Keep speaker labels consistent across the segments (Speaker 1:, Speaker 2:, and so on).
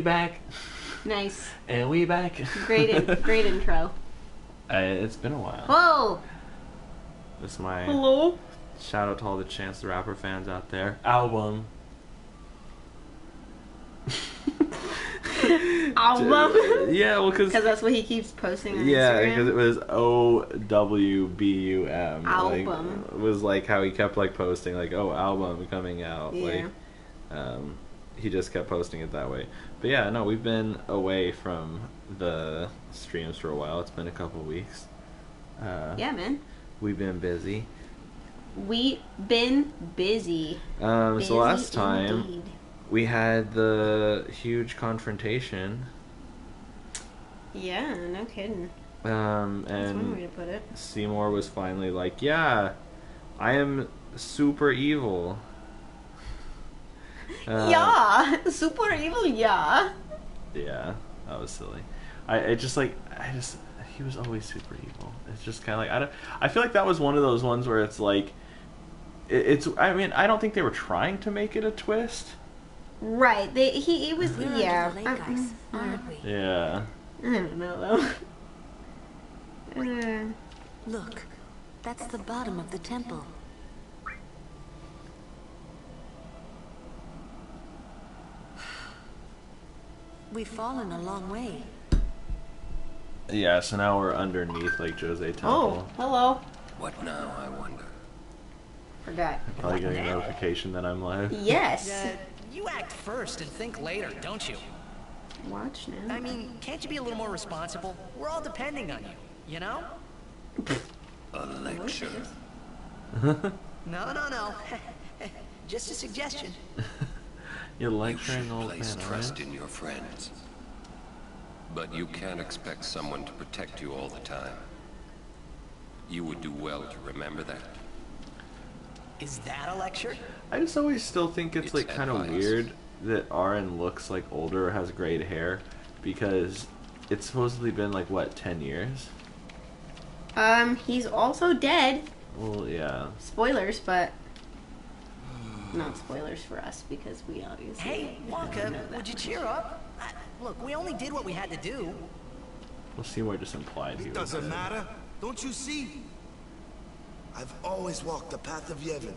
Speaker 1: Back.
Speaker 2: Nice.
Speaker 1: And we back.
Speaker 2: Great intro.
Speaker 1: It's been a while.
Speaker 2: Whoa!
Speaker 1: This is my
Speaker 2: Hello?
Speaker 1: shout out to all the Chance the Rapper fans out there. Album.
Speaker 2: Album?
Speaker 1: Yeah, well, because
Speaker 2: that's what he keeps posting on
Speaker 1: yeah,
Speaker 2: Instagram.
Speaker 1: because it was OWBUM.
Speaker 2: Album.
Speaker 1: Like, it was like how he kept like posting like, oh, album coming out.
Speaker 2: Yeah.
Speaker 1: Like, he just kept posting it that way. But yeah, no, we've been away from the streams for a while. It's been a couple weeks.
Speaker 2: Yeah, man.
Speaker 1: We've been busy.
Speaker 2: We been busy.
Speaker 1: So last time
Speaker 2: indeed.
Speaker 1: we had the huge confrontation.
Speaker 2: Yeah, no kidding. That's one way
Speaker 1: And
Speaker 2: to put it.
Speaker 1: Seymour was finally like, yeah, I am super evil.
Speaker 2: Yeah! Super evil, yeah!
Speaker 1: Yeah, that was silly. He was always super evil. It's just kind of like, I feel like that was one of those ones where it's like, I mean, I don't think they were trying to make it a twist.
Speaker 2: Right, he was,
Speaker 3: We're
Speaker 2: yeah.
Speaker 3: under the lake ice, aren't we?
Speaker 1: Yeah.
Speaker 2: I don't know, though.
Speaker 3: Look, that's the bottom of the temple. We've fallen a long way.
Speaker 1: Yeah, so now we're underneath like Jose
Speaker 2: Oh,
Speaker 1: Temple.
Speaker 2: hello.
Speaker 4: What now, I wonder?
Speaker 2: Forgot.
Speaker 1: Probably getting a notification that I'm live.
Speaker 2: Yes.
Speaker 5: You act first and think later, don't you?
Speaker 2: Watch now.
Speaker 5: I mean, can't you be a little more responsible? We're all depending on you, you know?
Speaker 4: A lecture.
Speaker 5: No. Just a suggestion.
Speaker 1: You're
Speaker 4: You
Speaker 1: lecturing
Speaker 4: should
Speaker 1: old
Speaker 4: place
Speaker 1: man,
Speaker 4: trust
Speaker 1: right?
Speaker 4: in your friends. But you can't expect someone to protect you all the time. You would do well to remember that.
Speaker 5: Is that a lecture?
Speaker 1: I just always still think it's
Speaker 4: It's
Speaker 1: like kind of
Speaker 4: advice.
Speaker 1: weird that Aaron looks like older or has grayed hair, because it's supposedly been like what, 10 years?
Speaker 2: He's also dead.
Speaker 1: Well, yeah.
Speaker 2: Spoilers, but not spoilers for us because we obviously
Speaker 5: Hey,
Speaker 2: know
Speaker 5: Wonka,
Speaker 2: that.
Speaker 5: would you cheer up? Look, we only did what we had to do.
Speaker 1: Well, Seymour just implied he
Speaker 6: It
Speaker 1: was
Speaker 6: doesn't
Speaker 1: dead.
Speaker 6: matter. Don't you see? I've always walked the path of Yevon.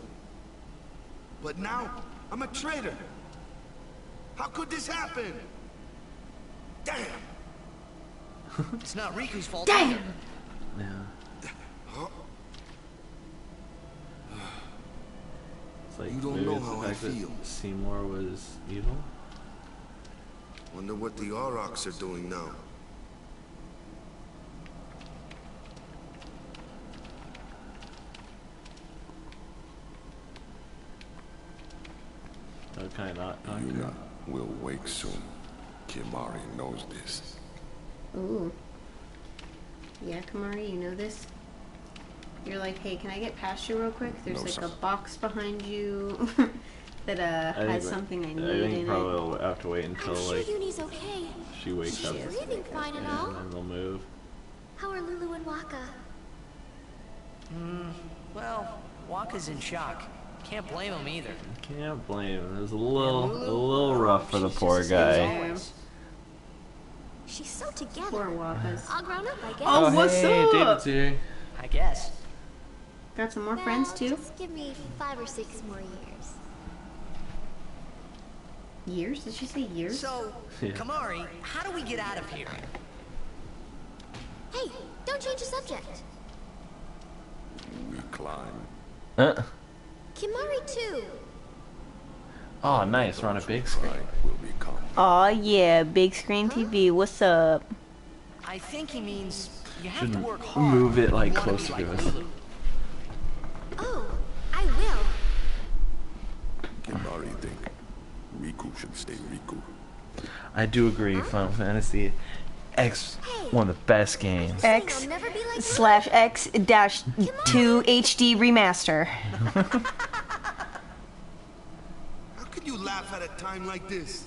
Speaker 6: But now, I'm a traitor. How could this happen? Damn!
Speaker 5: It's not Riku's fault.
Speaker 2: Damn!
Speaker 5: either.
Speaker 1: Yeah.
Speaker 6: Huh?
Speaker 1: It's like
Speaker 6: You don't
Speaker 1: maybe
Speaker 6: know
Speaker 1: it's the
Speaker 6: how I
Speaker 1: fact that
Speaker 6: feel.
Speaker 1: Seymour was evil.
Speaker 6: Wonder what the Aurochs are doing now.
Speaker 1: No, can I not talk to
Speaker 4: Yuna
Speaker 1: him?
Speaker 4: will wake soon. Kimari knows this.
Speaker 2: Ooh. Yeah, Kamari, you know this? You're like, hey, can I get past you real quick? There's
Speaker 4: No,
Speaker 2: like
Speaker 4: sir.
Speaker 2: a box behind you that
Speaker 1: I
Speaker 2: has
Speaker 1: think-
Speaker 2: something I need
Speaker 1: I think
Speaker 2: in
Speaker 1: probably
Speaker 2: it.
Speaker 1: we'll have to wait until
Speaker 7: I'm sure
Speaker 1: like
Speaker 7: Yuni's okay.
Speaker 1: she wakes
Speaker 2: She
Speaker 1: up
Speaker 2: is.
Speaker 7: Breathing fine and all.
Speaker 1: and then they'll move.
Speaker 7: How are Lulu and Waka?
Speaker 5: Well, Waka's in shock. Can't blame him either.
Speaker 1: Can't blame him. It was a little
Speaker 5: Lulu,
Speaker 1: rough for the
Speaker 5: she's
Speaker 1: poor
Speaker 5: just as
Speaker 1: guy.
Speaker 5: always.
Speaker 7: She's so together.
Speaker 2: Poor Wakas.
Speaker 7: All grown up, I guess.
Speaker 2: Oh, what's
Speaker 1: hey,
Speaker 2: up?
Speaker 1: David's here.
Speaker 5: I guess.
Speaker 2: Got some more
Speaker 7: Well,
Speaker 2: friends too?
Speaker 7: Just give me 5 or 6 more years.
Speaker 2: Years? Did she say years?
Speaker 5: So,
Speaker 1: Yeah.
Speaker 5: Kamari, how do we get out of here?
Speaker 7: Hey, don't change the subject.
Speaker 4: We climb.
Speaker 7: Kimari too.
Speaker 1: Oh, nice. We're on a big screen.
Speaker 4: Light will become.
Speaker 2: Aw, yeah, big screen TV. What's up?
Speaker 5: I think he means you have
Speaker 1: Shouldn't
Speaker 5: to work hard.
Speaker 1: move it like
Speaker 5: if you wanna
Speaker 1: closer
Speaker 5: be
Speaker 1: to
Speaker 5: like
Speaker 1: us.
Speaker 5: Lulu.
Speaker 7: Oh, I will.
Speaker 4: Kimari think Riku should stay Riku.
Speaker 1: I do agree. Final Fantasy X, one of the best games.
Speaker 7: Saying I'll never be like
Speaker 2: Slash X dash 2 HD remaster.
Speaker 6: How can you laugh at a time like this?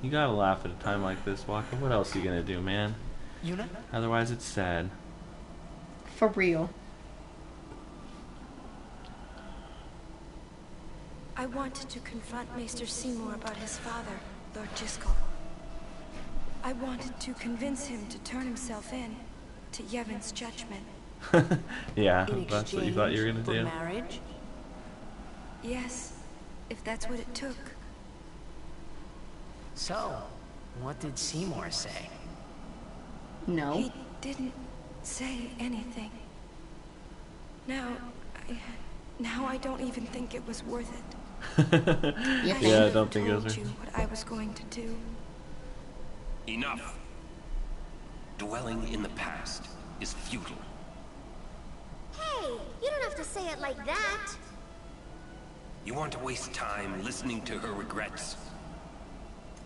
Speaker 1: You gotta laugh at a time like this, Waka. What else are you gonna do, man?
Speaker 5: Yuna?
Speaker 1: Otherwise, it's sad.
Speaker 2: For real.
Speaker 8: I wanted to confront Maester Seymour about his father, Lord Jiskel. I wanted to convince him to turn himself in to Yevon's judgment.
Speaker 1: Yeah,
Speaker 3: In
Speaker 1: that's what you thought you were gonna
Speaker 3: exchange
Speaker 1: do.
Speaker 3: for marriage?
Speaker 8: Yes, if that's what it took.
Speaker 5: So, what did Seymour say?
Speaker 2: No.
Speaker 8: He didn't say anything. Now I don't even think it was worth it.
Speaker 2: Yeah,
Speaker 1: Yeah, I
Speaker 8: should
Speaker 1: don't think it
Speaker 8: have
Speaker 1: was.
Speaker 8: told you what I was going to do.
Speaker 4: Enough. Dwelling in the past is futile.
Speaker 7: Hey, you don't have to say it like that.
Speaker 4: You want to waste time listening to her regrets?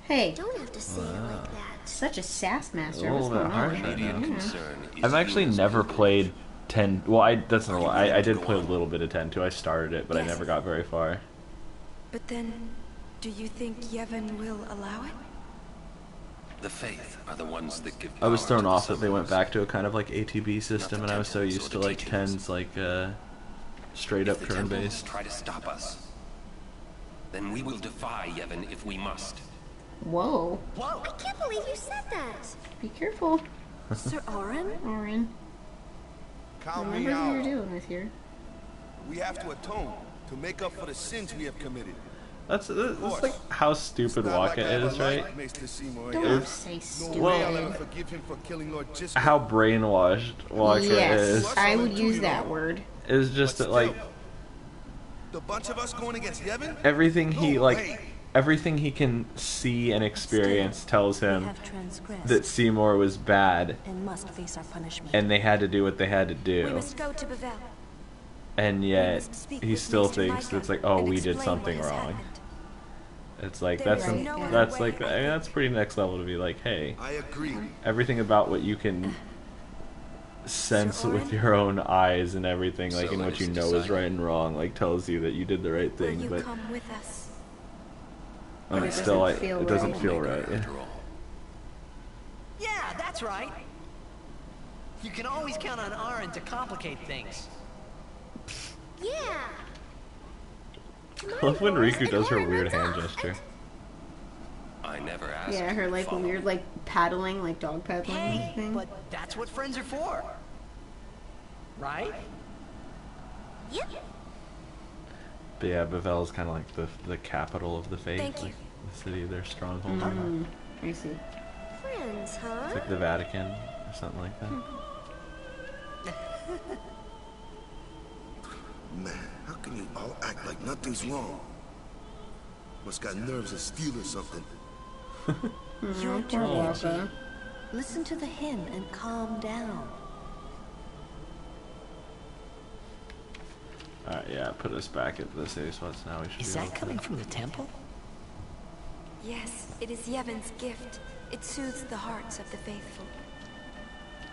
Speaker 2: Hey,
Speaker 7: Don't have to say it like that.
Speaker 2: such a sass master.
Speaker 1: A
Speaker 2: What's
Speaker 1: little
Speaker 2: going
Speaker 1: bit harsh
Speaker 2: on?
Speaker 1: right
Speaker 4: Immediate
Speaker 1: now.
Speaker 4: concern is
Speaker 1: I've actually
Speaker 4: yours
Speaker 1: never
Speaker 4: and
Speaker 1: played 10. Well, that's not a lie. I did play a
Speaker 4: Go on.
Speaker 1: little bit of 10-2. I started it, but I
Speaker 8: Yes.
Speaker 1: never got very far.
Speaker 8: But then, do you think Yevon will allow it?
Speaker 4: The Faith are the ones that give
Speaker 1: I was
Speaker 4: power
Speaker 1: thrown
Speaker 4: to the
Speaker 1: off that they went
Speaker 4: summoners.
Speaker 1: back to a kind of like ATB system, and I was so
Speaker 4: temples
Speaker 1: used
Speaker 4: or
Speaker 1: to
Speaker 4: the
Speaker 1: like
Speaker 4: teachings.
Speaker 1: 10s, like straight
Speaker 4: If
Speaker 1: up
Speaker 4: the
Speaker 1: turn
Speaker 4: temples
Speaker 1: based.
Speaker 4: try to stop us, then we will defy Yevon if we must.
Speaker 2: Whoa.
Speaker 5: Whoa!
Speaker 7: I can't believe you said that.
Speaker 2: Be careful,
Speaker 3: Sir Orin?
Speaker 2: Orin.
Speaker 6: Count me
Speaker 2: Remember what you're
Speaker 6: out.
Speaker 2: doing with your...
Speaker 6: We have to atone to make up for the sins we have committed.
Speaker 1: That's like how stupid Waka is, right?
Speaker 2: Don't say
Speaker 6: No
Speaker 2: stupid.
Speaker 6: way I'll ever forgive him for killing Lord Jisco.
Speaker 1: How brainwashed Waka
Speaker 2: Yes,
Speaker 1: is.
Speaker 2: I would use that word.
Speaker 1: Is just that like
Speaker 6: the bunch of us going against Yevon?
Speaker 1: everything he
Speaker 6: No
Speaker 1: like
Speaker 6: way.
Speaker 1: everything he can see and experience tells
Speaker 3: We
Speaker 1: him
Speaker 3: have transgressed
Speaker 1: that Seymour was bad,
Speaker 3: and must face our punishment.
Speaker 1: and they had to do what they had to
Speaker 8: We
Speaker 1: do.
Speaker 8: must go to Bavel.
Speaker 1: And
Speaker 8: We
Speaker 1: yet
Speaker 8: must speak
Speaker 1: he
Speaker 8: with
Speaker 1: still
Speaker 8: Maester
Speaker 1: thinks
Speaker 8: Micah
Speaker 1: it's like, oh,
Speaker 8: and
Speaker 1: we did
Speaker 8: explain
Speaker 1: something
Speaker 8: what has
Speaker 1: wrong.
Speaker 8: happened.
Speaker 1: It's like
Speaker 8: There
Speaker 1: that's
Speaker 8: is
Speaker 1: some,
Speaker 8: no other
Speaker 1: that's
Speaker 8: way,
Speaker 1: like
Speaker 8: I
Speaker 1: that's pretty next level to be like, hey,
Speaker 6: I agree.
Speaker 1: everything about what you can sense
Speaker 8: Orin?
Speaker 1: with your own eyes and everything, like
Speaker 4: So
Speaker 1: and
Speaker 4: it
Speaker 1: what you
Speaker 4: is
Speaker 1: know is
Speaker 4: decided.
Speaker 1: right and wrong, like tells you that you did the right
Speaker 8: Will
Speaker 1: thing,
Speaker 8: you
Speaker 1: but
Speaker 8: come with us?
Speaker 2: But it
Speaker 1: it's still like
Speaker 2: doesn't feel
Speaker 1: it doesn't
Speaker 2: right.
Speaker 1: feel right. Yeah.
Speaker 4: After all.
Speaker 5: Yeah, that's right. You can always count on Orin to complicate things.
Speaker 7: Yeah.
Speaker 1: I love when
Speaker 7: Boris,
Speaker 1: Riku
Speaker 7: and
Speaker 1: does her
Speaker 7: Orin
Speaker 1: weird
Speaker 7: runs
Speaker 1: hand
Speaker 7: off.
Speaker 1: gesture.
Speaker 4: I never asked.
Speaker 2: Yeah, her
Speaker 4: you to
Speaker 2: like
Speaker 4: follow
Speaker 2: weird
Speaker 4: me.
Speaker 2: like paddling, like dog paddling
Speaker 5: Hey,
Speaker 2: thing.
Speaker 5: but that's what friends are for. Right?
Speaker 7: Yep.
Speaker 1: But yeah, Bavel is kind of like the capital of the faith,
Speaker 8: Thank
Speaker 1: like
Speaker 8: you.
Speaker 1: the city of their stronghold.
Speaker 2: I see.
Speaker 7: Friends, huh?
Speaker 1: It's like the Vatican or something like that.
Speaker 6: Man, how can you all act like nothing's wrong? Must got nerves of steel or something.
Speaker 3: Your
Speaker 2: Poor Waka.
Speaker 3: Listen to the hymn and calm down.
Speaker 1: Alright, yeah, put us back at the city spots now. We should
Speaker 5: Is
Speaker 1: be able
Speaker 5: that
Speaker 1: to-
Speaker 5: coming from the temple?
Speaker 8: Yes, it is Yevon's gift. It soothes the hearts of the faithful.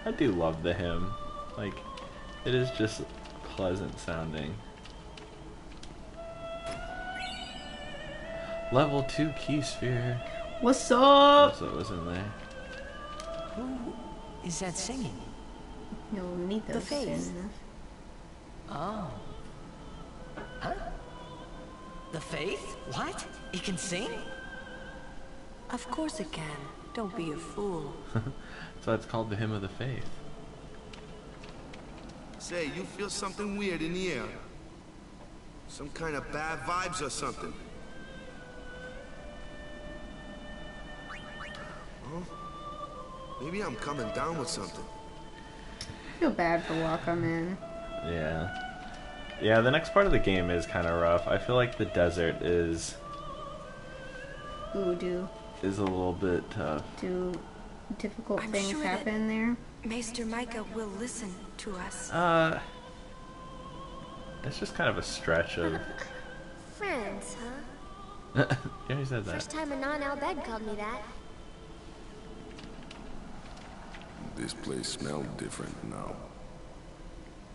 Speaker 1: I do love the hymn. Like, it is just pleasant sounding. Level 2 key sphere.
Speaker 2: What's up?
Speaker 1: That's what was in there.
Speaker 5: Who is that singing?
Speaker 2: You'll need those soon
Speaker 3: face.
Speaker 2: enough.
Speaker 5: Oh. Huh? The Faith? What? It can sing?
Speaker 3: Of course it can. Don't be a fool.
Speaker 1: So it's called the Hymn of the Faith.
Speaker 6: Say, you feel something weird in the air. Some kind of bad vibes or something. Huh? Maybe I'm coming down with something.
Speaker 2: I feel bad for Waka, man.
Speaker 1: Yeah. Yeah, the next part of the game is kind of rough. I feel like the desert is
Speaker 2: Ooh, do
Speaker 1: a little bit tough.
Speaker 2: difficult
Speaker 8: I'm
Speaker 2: things
Speaker 8: sure that-
Speaker 2: happen there?
Speaker 8: Maester Micah will listen to us.
Speaker 1: It's just kind of a stretch of...
Speaker 7: Friends, huh?
Speaker 1: Yeah, he said that.
Speaker 7: First time a non-Albed called me that.
Speaker 9: This place smells different now.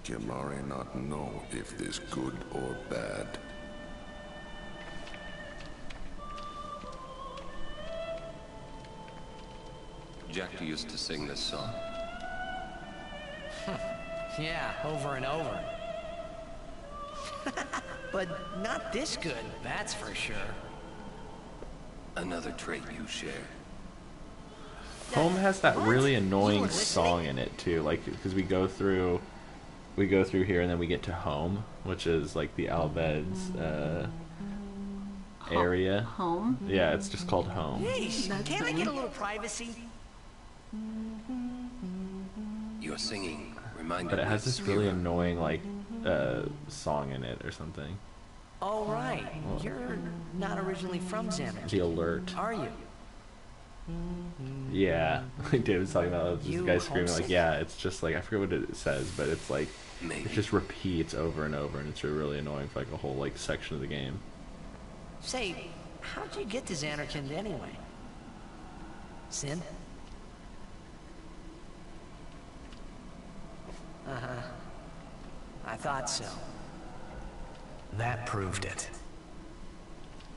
Speaker 9: Can Mari not know if this good or bad?
Speaker 4: Jack used to sing this song.
Speaker 5: Yeah, over and over. But not this good, that's for sure.
Speaker 4: Another trait you share.
Speaker 1: Home has that really
Speaker 5: You
Speaker 1: annoying
Speaker 5: weren't
Speaker 1: song in it too, like because we go through here and then we get to Home, which is like the Alved's area.
Speaker 2: Home?
Speaker 1: Yeah, it's just called Home.
Speaker 5: Hey,
Speaker 2: That's
Speaker 5: can I
Speaker 2: fine.
Speaker 5: get a little privacy?
Speaker 4: Your singing reminded
Speaker 1: But it
Speaker 4: me
Speaker 1: has
Speaker 4: of
Speaker 1: this really
Speaker 4: Spira.
Speaker 1: annoying like song in it or something.
Speaker 5: Oh, right. You're not originally from Xanarkand,
Speaker 1: The Alert.
Speaker 5: are you?
Speaker 1: Yeah, like David's talking about this
Speaker 5: You
Speaker 1: guy screaming like,
Speaker 5: homesick?
Speaker 1: yeah, it's just like I forget what it says, but it's like
Speaker 4: Maybe.
Speaker 1: it just repeats over and over, and it's really annoying for like a whole like section of the game.
Speaker 5: Say, how'd you get to Xanarkand anyway? Sin? Uh-huh. I thought so. That proved it.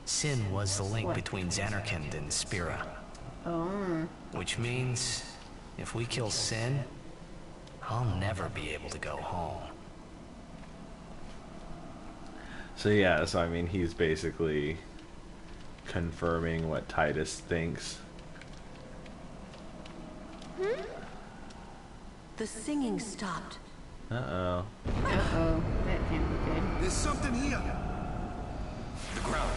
Speaker 5: Sin was the link between Xanarkand and Spira.
Speaker 2: Oh.
Speaker 5: Which means, if we kill Sin, I'll never be able to go home.
Speaker 1: So yeah, so I mean, he's basically confirming what Titus thinks.
Speaker 3: The singing stopped.
Speaker 1: Uh-oh.
Speaker 2: Uh-oh. That can't be good.
Speaker 6: There's something here.
Speaker 4: The ground.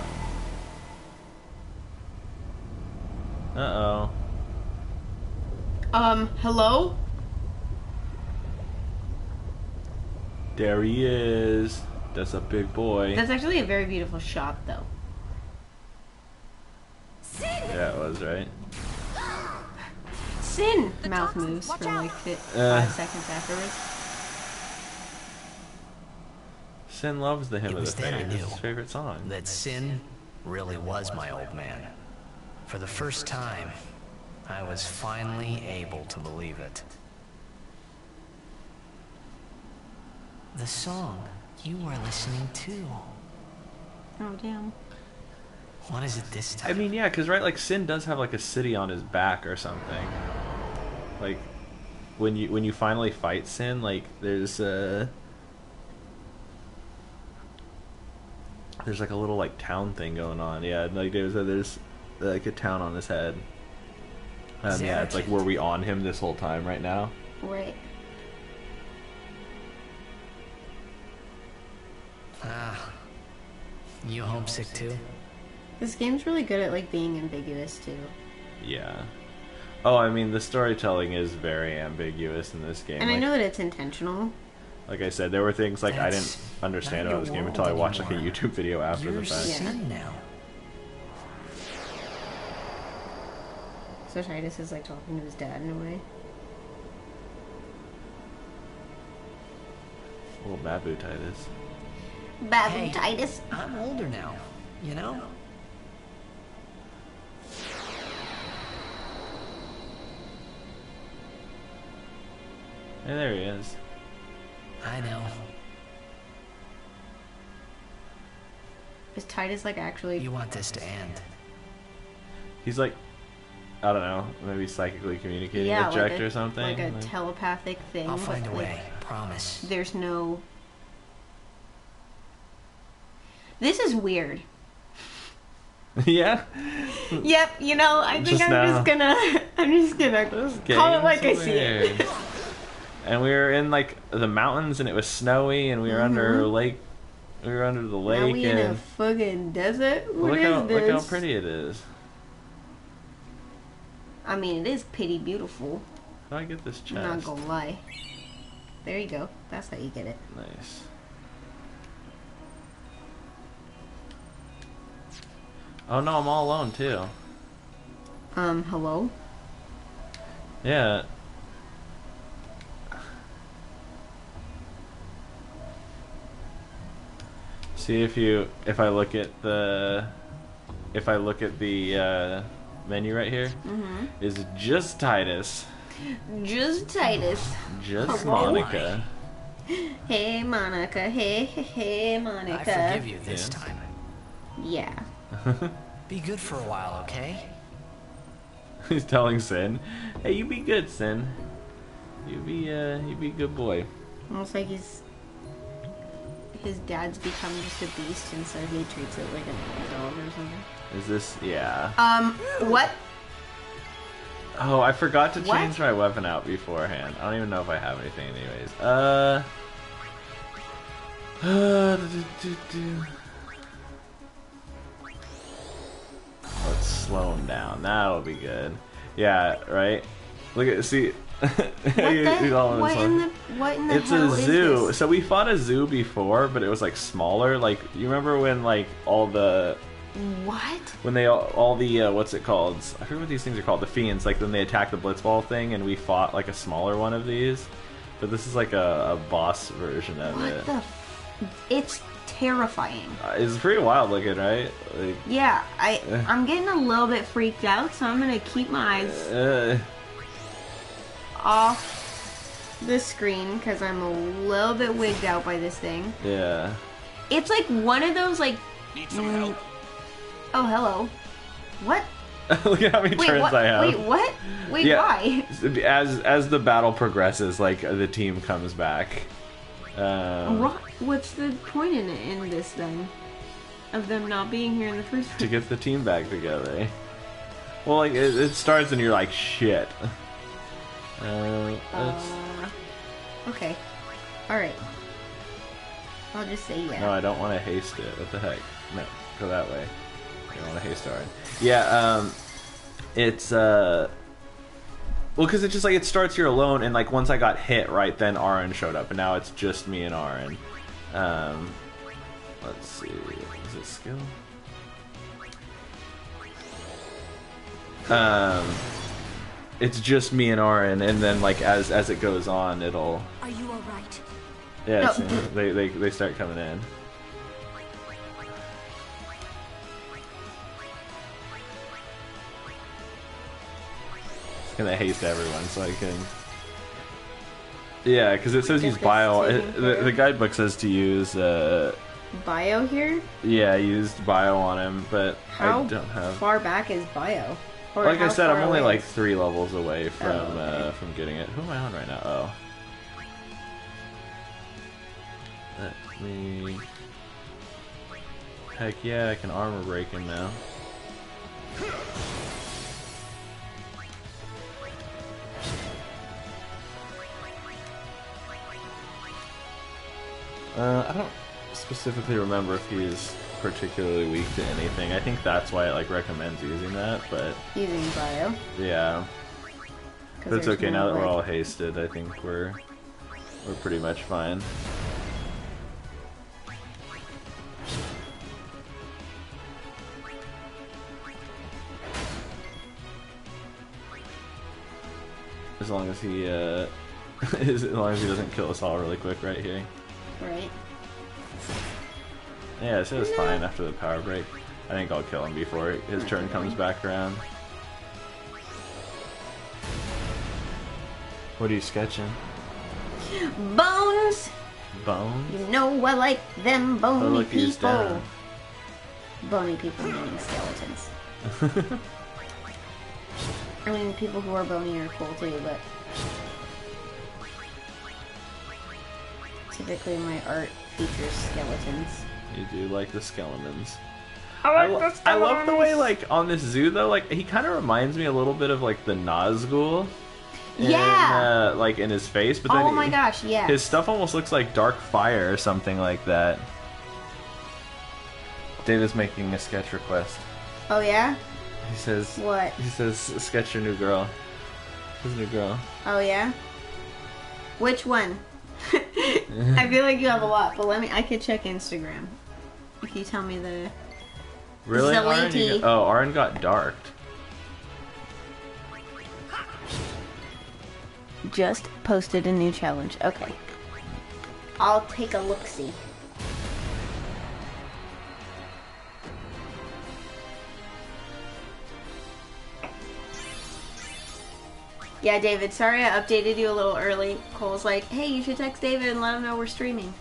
Speaker 1: Uh-oh.
Speaker 2: Hello?
Speaker 1: There he is. That's a big boy.
Speaker 2: That's actually a very beautiful shot, though.
Speaker 1: Yeah, it was, right?
Speaker 2: Sin!
Speaker 3: The
Speaker 2: Mouth
Speaker 3: toxins,
Speaker 2: moves
Speaker 3: watch
Speaker 2: for
Speaker 3: out.
Speaker 2: like 5 seconds afterwards.
Speaker 1: Sin loves the hymn
Speaker 5: It
Speaker 1: of the
Speaker 5: was then I
Speaker 1: faith. It's
Speaker 5: knew
Speaker 1: his favorite song.
Speaker 5: that Sin really was my old man. For the first time, I was finally able to believe it. The song you were listening to.
Speaker 2: Oh, damn.
Speaker 5: What is it this time?
Speaker 1: I mean, yeah, because right, like Sin does have like a city on his back or something. Like when you finally fight Sin, like there's like a little like town thing going on. Yeah, like there's like a town on his head. Yeah, it's like were we on him this whole time right now?
Speaker 2: Right.
Speaker 5: Ah, you homesick too?
Speaker 2: This game's really good at, like, being ambiguous, too.
Speaker 1: Yeah. Oh, I mean, the storytelling is very ambiguous in this game.
Speaker 2: And I
Speaker 1: Like-
Speaker 2: know that it's intentional.
Speaker 1: Like I said, there were things like I
Speaker 5: That's
Speaker 1: didn't understand
Speaker 5: not
Speaker 1: about this
Speaker 5: your
Speaker 1: game until I
Speaker 5: world
Speaker 1: watched like a
Speaker 5: anymore.
Speaker 1: YouTube video after
Speaker 5: You're
Speaker 1: the fact.
Speaker 5: Sin now.
Speaker 2: So Titus is, like, talking to his dad in a way.
Speaker 1: Little Babu Titus.
Speaker 2: Babu
Speaker 5: Hey.
Speaker 2: Titus.
Speaker 5: I'm older now, you know?
Speaker 1: Hey, there he is.
Speaker 5: I know.
Speaker 2: Is Titus, like, actually...
Speaker 5: You want this to end.
Speaker 1: He's like, I don't know, maybe psychically communicating with Jack or something.
Speaker 2: Like a telepathic thing.
Speaker 5: I'll find a
Speaker 2: but, like,
Speaker 5: way, promise.
Speaker 2: There's no... This is weird.
Speaker 1: Yeah?
Speaker 2: Yep, you know, I think
Speaker 1: Just
Speaker 2: I'm
Speaker 1: now.
Speaker 2: just gonna... I'm just gonna call it like I
Speaker 1: Game's
Speaker 2: see it.
Speaker 1: weird. And we were in like the mountains and it was snowy and we were under a lake. We were under the lake
Speaker 2: Now we in a
Speaker 1: and
Speaker 2: fucking desert? What
Speaker 1: look
Speaker 2: is
Speaker 1: how
Speaker 2: this?
Speaker 1: look how pretty it is.
Speaker 2: I mean, it is pretty beautiful.
Speaker 1: How do I get this
Speaker 2: I'm not
Speaker 1: chest?
Speaker 2: gonna lie. There you go. That's how you get it.
Speaker 1: Nice. Oh no, I'm all alone too.
Speaker 2: Hello?
Speaker 1: Yeah. See if I look at the menu right here, is just Titus,
Speaker 2: Just Titus.
Speaker 1: just
Speaker 2: Hello?
Speaker 1: Monica.
Speaker 2: Hey, Monica. Hey, Monica.
Speaker 5: I forgive you this
Speaker 1: Yeah.
Speaker 5: time.
Speaker 2: Yeah.
Speaker 5: Be good for a while, okay?
Speaker 1: He's telling Sin, "Hey, you be good, Sin. You be a good boy."
Speaker 2: Almost like his dad's become just a beast, and so he treats it like a dog or something.
Speaker 1: Is this? Yeah.
Speaker 2: What?
Speaker 1: Oh, I forgot to
Speaker 2: What?
Speaker 1: change my weapon out beforehand. I don't even know if I have anything anyways. Let's slow him down. That'll be good. Yeah, right? Look at, see...
Speaker 2: What in the
Speaker 1: It's
Speaker 2: hell
Speaker 1: a
Speaker 2: is
Speaker 1: zoo.
Speaker 2: this?
Speaker 1: So we fought a zoo before, but it was like smaller. Like, you remember when like all the...
Speaker 2: What?
Speaker 1: When they all the what's it called? I forget what these things are called. The fiends. Like when they attack the blitzball thing, and we fought like a smaller one of these. But this is like a boss version of
Speaker 2: What
Speaker 1: it.
Speaker 2: the? It's terrifying.
Speaker 1: It's pretty wild looking, right? Like,
Speaker 2: Yeah, I'm getting a little bit freaked out, so I'm gonna keep my eyes off the screen because I'm a little bit wigged out by this thing.
Speaker 1: yeah.
Speaker 2: It's like one of those like.
Speaker 4: Need some help?
Speaker 2: Oh, hello. What?
Speaker 1: Look at how many turns
Speaker 2: what?
Speaker 1: I have.
Speaker 2: Wait, what? Wait,
Speaker 1: Yeah.
Speaker 2: why?
Speaker 1: As the battle progresses, like the team comes back.
Speaker 2: What's the point in this then? Of them not being here in the first
Speaker 1: To
Speaker 2: place?
Speaker 1: get the team back together. Well, like it starts and you're like, shit.
Speaker 2: Okay. Alright. I'll just say yeah.
Speaker 1: No, I don't want to haste it. What the heck? No, go that way. I don't want to haste Aaron. Yeah, it's well, because it's just like it starts here alone, and like once I got hit, right, then Aaron showed up, and now it's just me and Aaron. Let's see, is it skill? It's just me and Aaron, and then like as it goes on, it'll.
Speaker 3: Are you alright?
Speaker 1: Yeah,
Speaker 2: No.
Speaker 1: see, they start coming in. Gonna haste everyone so I can. Yeah, because it says use
Speaker 2: Get this
Speaker 1: bio.
Speaker 2: taken care
Speaker 1: The
Speaker 2: of.
Speaker 1: guidebook says to use.
Speaker 2: Bio here?
Speaker 1: Yeah, I used bio on him, but
Speaker 2: How
Speaker 1: I don't have.
Speaker 2: far back is bio? Or
Speaker 1: Like I
Speaker 2: how
Speaker 1: said, I'm
Speaker 2: far
Speaker 1: only
Speaker 2: away
Speaker 1: like 3 levels away from
Speaker 2: okay.
Speaker 1: from getting it. Who am I on right now? Oh. Let me. Heck yeah, I can armor break him now. I don't specifically remember if he's particularly weak to anything. I think that's why it like recommends using that, but
Speaker 2: using bio.
Speaker 1: yeah.
Speaker 2: 'Cause
Speaker 1: But it's
Speaker 2: there's
Speaker 1: okay
Speaker 2: no,
Speaker 1: now that we're
Speaker 2: like-
Speaker 1: all hasted. I think we're pretty much fine. As long as he as long as he doesn't kill us all really quick right here.
Speaker 2: Right.
Speaker 1: Yeah, this is fine after the power break. I think I'll kill him before his turn comes back around. What are you sketching?
Speaker 2: Bones!
Speaker 1: Bones?
Speaker 2: You know I like them bony
Speaker 1: Oh, look, he's
Speaker 2: people.
Speaker 1: down.
Speaker 2: Bony people meaning skeletons. I mean, people who are bony are cool too, but typically my art features skeletons.
Speaker 1: You do like the skeletons.
Speaker 2: I
Speaker 1: I love the way, like, on this zoo, though, like, he kind of reminds me a little bit of, like, the Nazgul.
Speaker 2: Yeah!
Speaker 1: Like, in his face, but then
Speaker 2: Oh my gosh, yes.
Speaker 1: his stuff almost looks like Dark Fire or something like that. David's making a sketch request.
Speaker 2: Oh yeah?
Speaker 1: He says...
Speaker 2: What?
Speaker 1: He says, sketch your new girl. His new girl.
Speaker 2: Oh yeah? Which one? I feel like you have a lot, but I could check Instagram. If you tell me the...
Speaker 1: Really? Aaron,
Speaker 2: Zeliti.
Speaker 1: oh, Aaron got darked.
Speaker 2: Just posted a new challenge. Okay. I'll take a look-see. Yeah, David, sorry I updated you a little early. Cole's like, hey, you should text David and let him know we're streaming.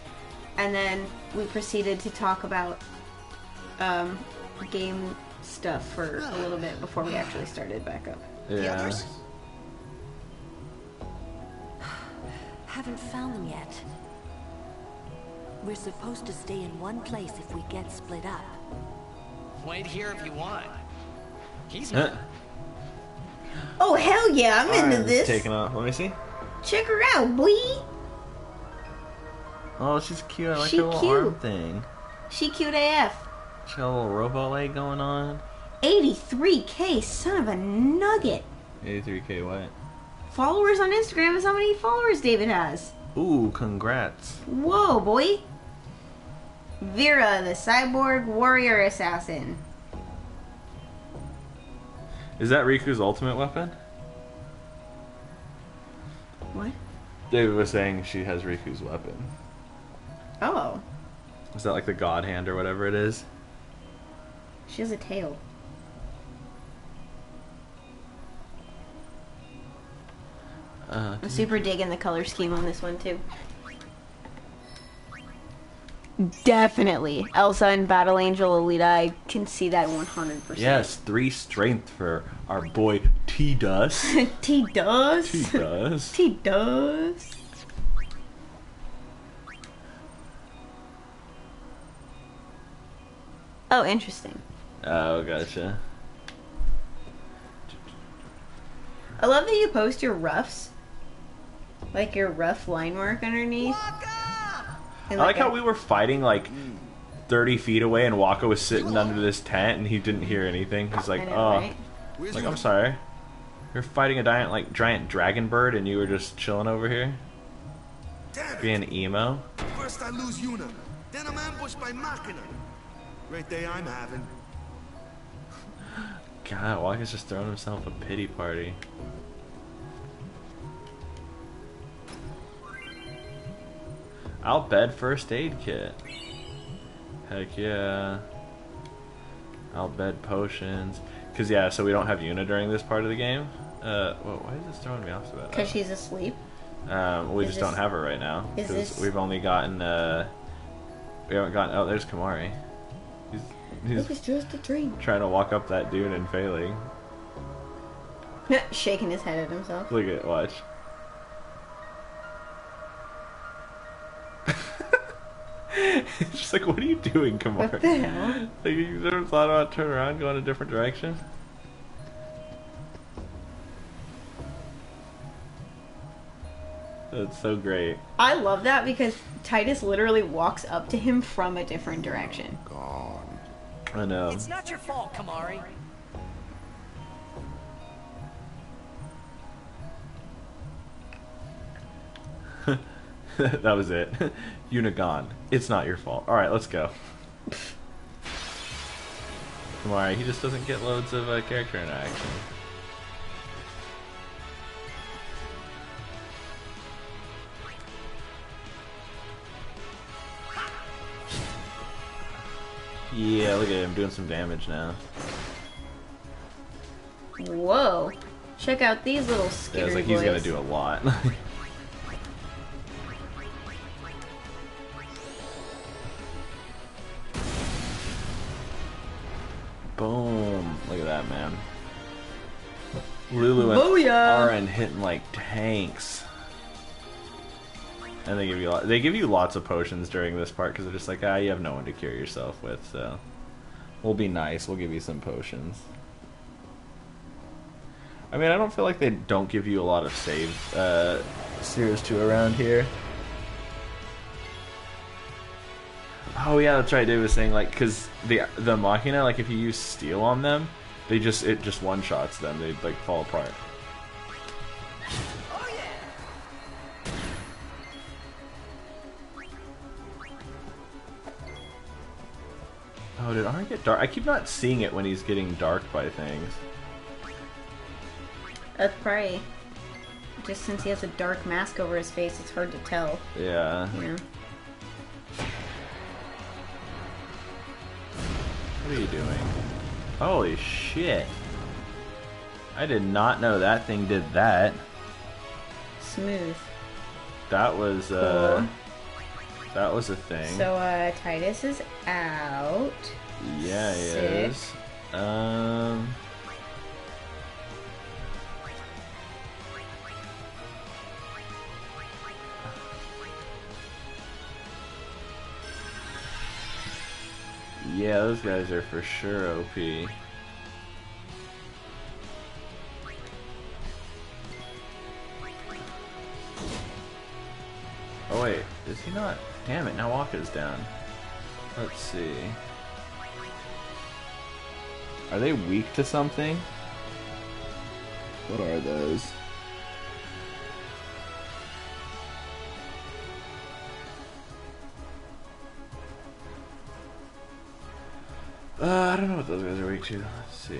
Speaker 2: And then we proceeded to talk about game stuff for a little bit before we actually started back up.
Speaker 1: Yeah.
Speaker 3: Haven't found them yet. We're supposed to stay in one place if we get split up.
Speaker 5: Wait here if you want. He's
Speaker 1: Huh?
Speaker 2: Oh, hell yeah, I'm into
Speaker 1: Alright,
Speaker 2: this.
Speaker 1: Taking off. Let me see.
Speaker 2: Check her out, boy.
Speaker 1: Oh, she's cute. I like
Speaker 2: She
Speaker 1: her little
Speaker 2: cute.
Speaker 1: arm thing.
Speaker 2: She cute AF.
Speaker 1: She got a little robot leg going on.
Speaker 2: 83K, son of a nugget.
Speaker 1: 83K what?
Speaker 2: Followers on Instagram is how many followers David has.
Speaker 1: Ooh, congrats.
Speaker 2: Whoa, boy. Vera, the cyborg warrior assassin.
Speaker 1: Is that Riku's ultimate weapon?
Speaker 2: What?
Speaker 1: David was saying she has Riku's weapon.
Speaker 2: Oh,
Speaker 1: Is that like the God Hand or whatever it is?
Speaker 2: she has a tail. I'm super digging the color scheme on this one too. Definitely. Elsa and Battle Angel Alita, I can see that 100%.
Speaker 1: Yes, 3 strength for our boy T-Dust.
Speaker 2: T-Dust.
Speaker 1: T-Dust.
Speaker 2: T-Dust. Oh, interesting.
Speaker 1: Oh, gotcha.
Speaker 2: I love that you post your roughs. Like your rough line work underneath.
Speaker 1: I like how we were fighting like 30 feet away and Waka was sitting under this tent and he didn't hear anything. He's like,
Speaker 2: I know,
Speaker 1: oh.
Speaker 2: right?
Speaker 1: Like, I'm sorry. You're fighting a giant dragon bird and you were just chilling over here?
Speaker 6: Damn it.
Speaker 1: Being emo?
Speaker 6: First I lose Yuna, then I'm ambushed by Machina. Great day I'm having.
Speaker 1: God, Waka's just throwing himself a pity party. I'll bed first aid kit. Heck yeah. I'll bed potions. Cause yeah, so we don't have Yuna during this part of the game. Well, why is this throwing me off so bad?
Speaker 2: Because she's asleep.
Speaker 1: We just don't have her right now.
Speaker 2: Is
Speaker 1: Because
Speaker 2: this-
Speaker 1: we've only gotten, we haven't gotten, oh, there's Kamari. He's
Speaker 2: It was just a dream.
Speaker 1: trying to walk up that dune and failing.
Speaker 2: Shaking his head at himself.
Speaker 1: Look at, watch. It's just like, what are you doing, Kamari?
Speaker 2: What the hell?
Speaker 1: Like, you never thought about turning around, going a different direction? That's so great.
Speaker 2: I love that because Titus literally walks up to him from a different direction.
Speaker 9: Gone.
Speaker 1: I know.
Speaker 5: It's not your fault, Kamari.
Speaker 1: That was it. Unigon. It's not your fault. Alright, let's go. Kamari, he just doesn't get loads of character interaction. Yeah, look at him doing some damage now.
Speaker 2: Whoa. Check out these little
Speaker 1: Yeah,
Speaker 2: skittery
Speaker 1: it's like he's gonna
Speaker 2: boys.
Speaker 1: do a lot. Boom. Look at that, man. Lulu and
Speaker 2: Booyah!
Speaker 1: Aren hitting like tanks. And they give you lots of potions during this part because they're just like, you have no one to cure yourself with, so we'll be nice. We'll give you some potions. I mean, I don't feel like they don't give you a lot of save Sears 2 around here. Oh yeah, that's right. Dave was saying like, because the Machina, like if you use steel on them, it just one shots them. They like fall apart.
Speaker 5: Oh yeah.
Speaker 1: Oh, did Aren get dark? I keep not seeing it when he's getting dark by things.
Speaker 2: That's probably just since he has a dark mask over his face, it's hard to tell.
Speaker 1: Yeah.
Speaker 2: You know?
Speaker 1: What are you doing? Holy shit. I did not know that thing did that.
Speaker 2: Smooth.
Speaker 1: That was,
Speaker 2: Cool.
Speaker 1: that was a thing.
Speaker 2: So, Titus is out.
Speaker 1: Yeah, he
Speaker 2: Sick.
Speaker 1: is. Yeah, those guys are for sure OP. wait, is he not? Damn it, now Wakka's down. Let's see. Are they weak to something? What are those? I don't know what those guys are weak to. Let's see.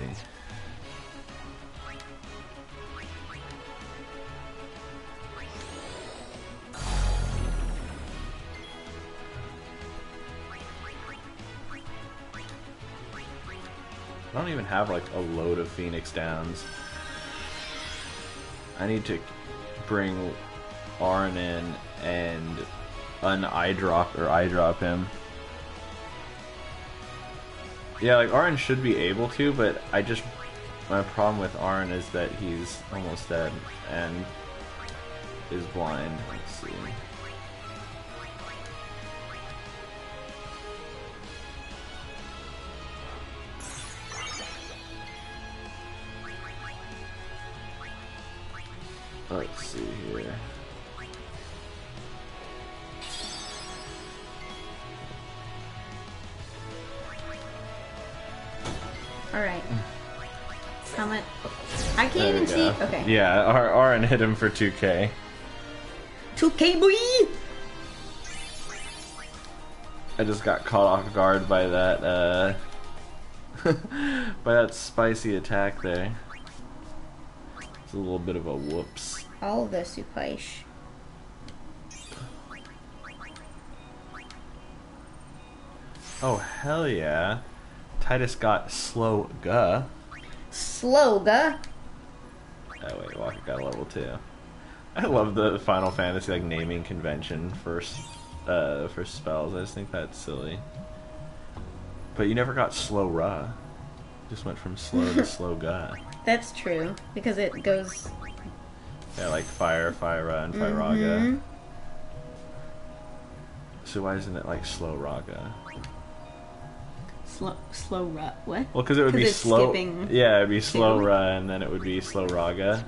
Speaker 1: I don't even have like a load of Phoenix Downs. I need to bring Arn in and eye drop him. Yeah, like Arn should be able to, but my problem with Arn is that he's almost dead and is blind. Let's see. Let's see here.
Speaker 2: Alright. How much? I can't
Speaker 1: There we
Speaker 2: even see.
Speaker 1: go.
Speaker 2: Okay.
Speaker 1: Yeah, Arn hit him for 2k.
Speaker 2: 2K boy!
Speaker 1: I just got caught off guard by that, by that spicy attack there. It's a little bit of a whoops.
Speaker 2: All the supaish.
Speaker 1: Oh, hell yeah. Titus got slow guh.
Speaker 2: Sloga.
Speaker 1: Oh wait, Wakka got a level 2. I love the Final Fantasy like naming convention for spells. I just think that's silly. But you never got slow ra. Just went from slow to slow guh.
Speaker 2: That's true, because it goes...
Speaker 1: Yeah, like fire, Fyra, and Fyraga. So why isn't it like slow raga?
Speaker 2: Slow ra... What?
Speaker 1: Well, because it would be
Speaker 2: it's
Speaker 1: slow.
Speaker 2: skipping
Speaker 1: Yeah, it'd be slow
Speaker 2: two.
Speaker 1: ra, and then it would be slow raga.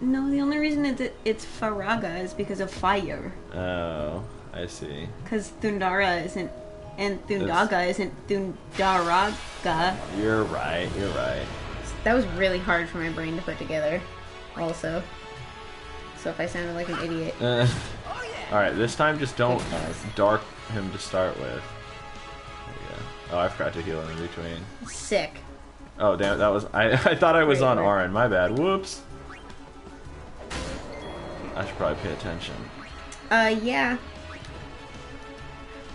Speaker 2: No, the only reason it's Faraga is because of fire.
Speaker 1: Oh, I see.
Speaker 2: Because Thundara isn't... And Thundaga isn't Thundaraga.
Speaker 1: You're right, you're right.
Speaker 2: That was really hard for my brain to put together, also. So if I sounded like an idiot...
Speaker 1: Alright, this time just don't dark him to start with. There we go. Oh, I forgot to heal him in between.
Speaker 2: Sick.
Speaker 1: Oh, damn it, that was... I thought I was on Arn, my bad. Whoops. I should probably pay attention.
Speaker 2: Yeah.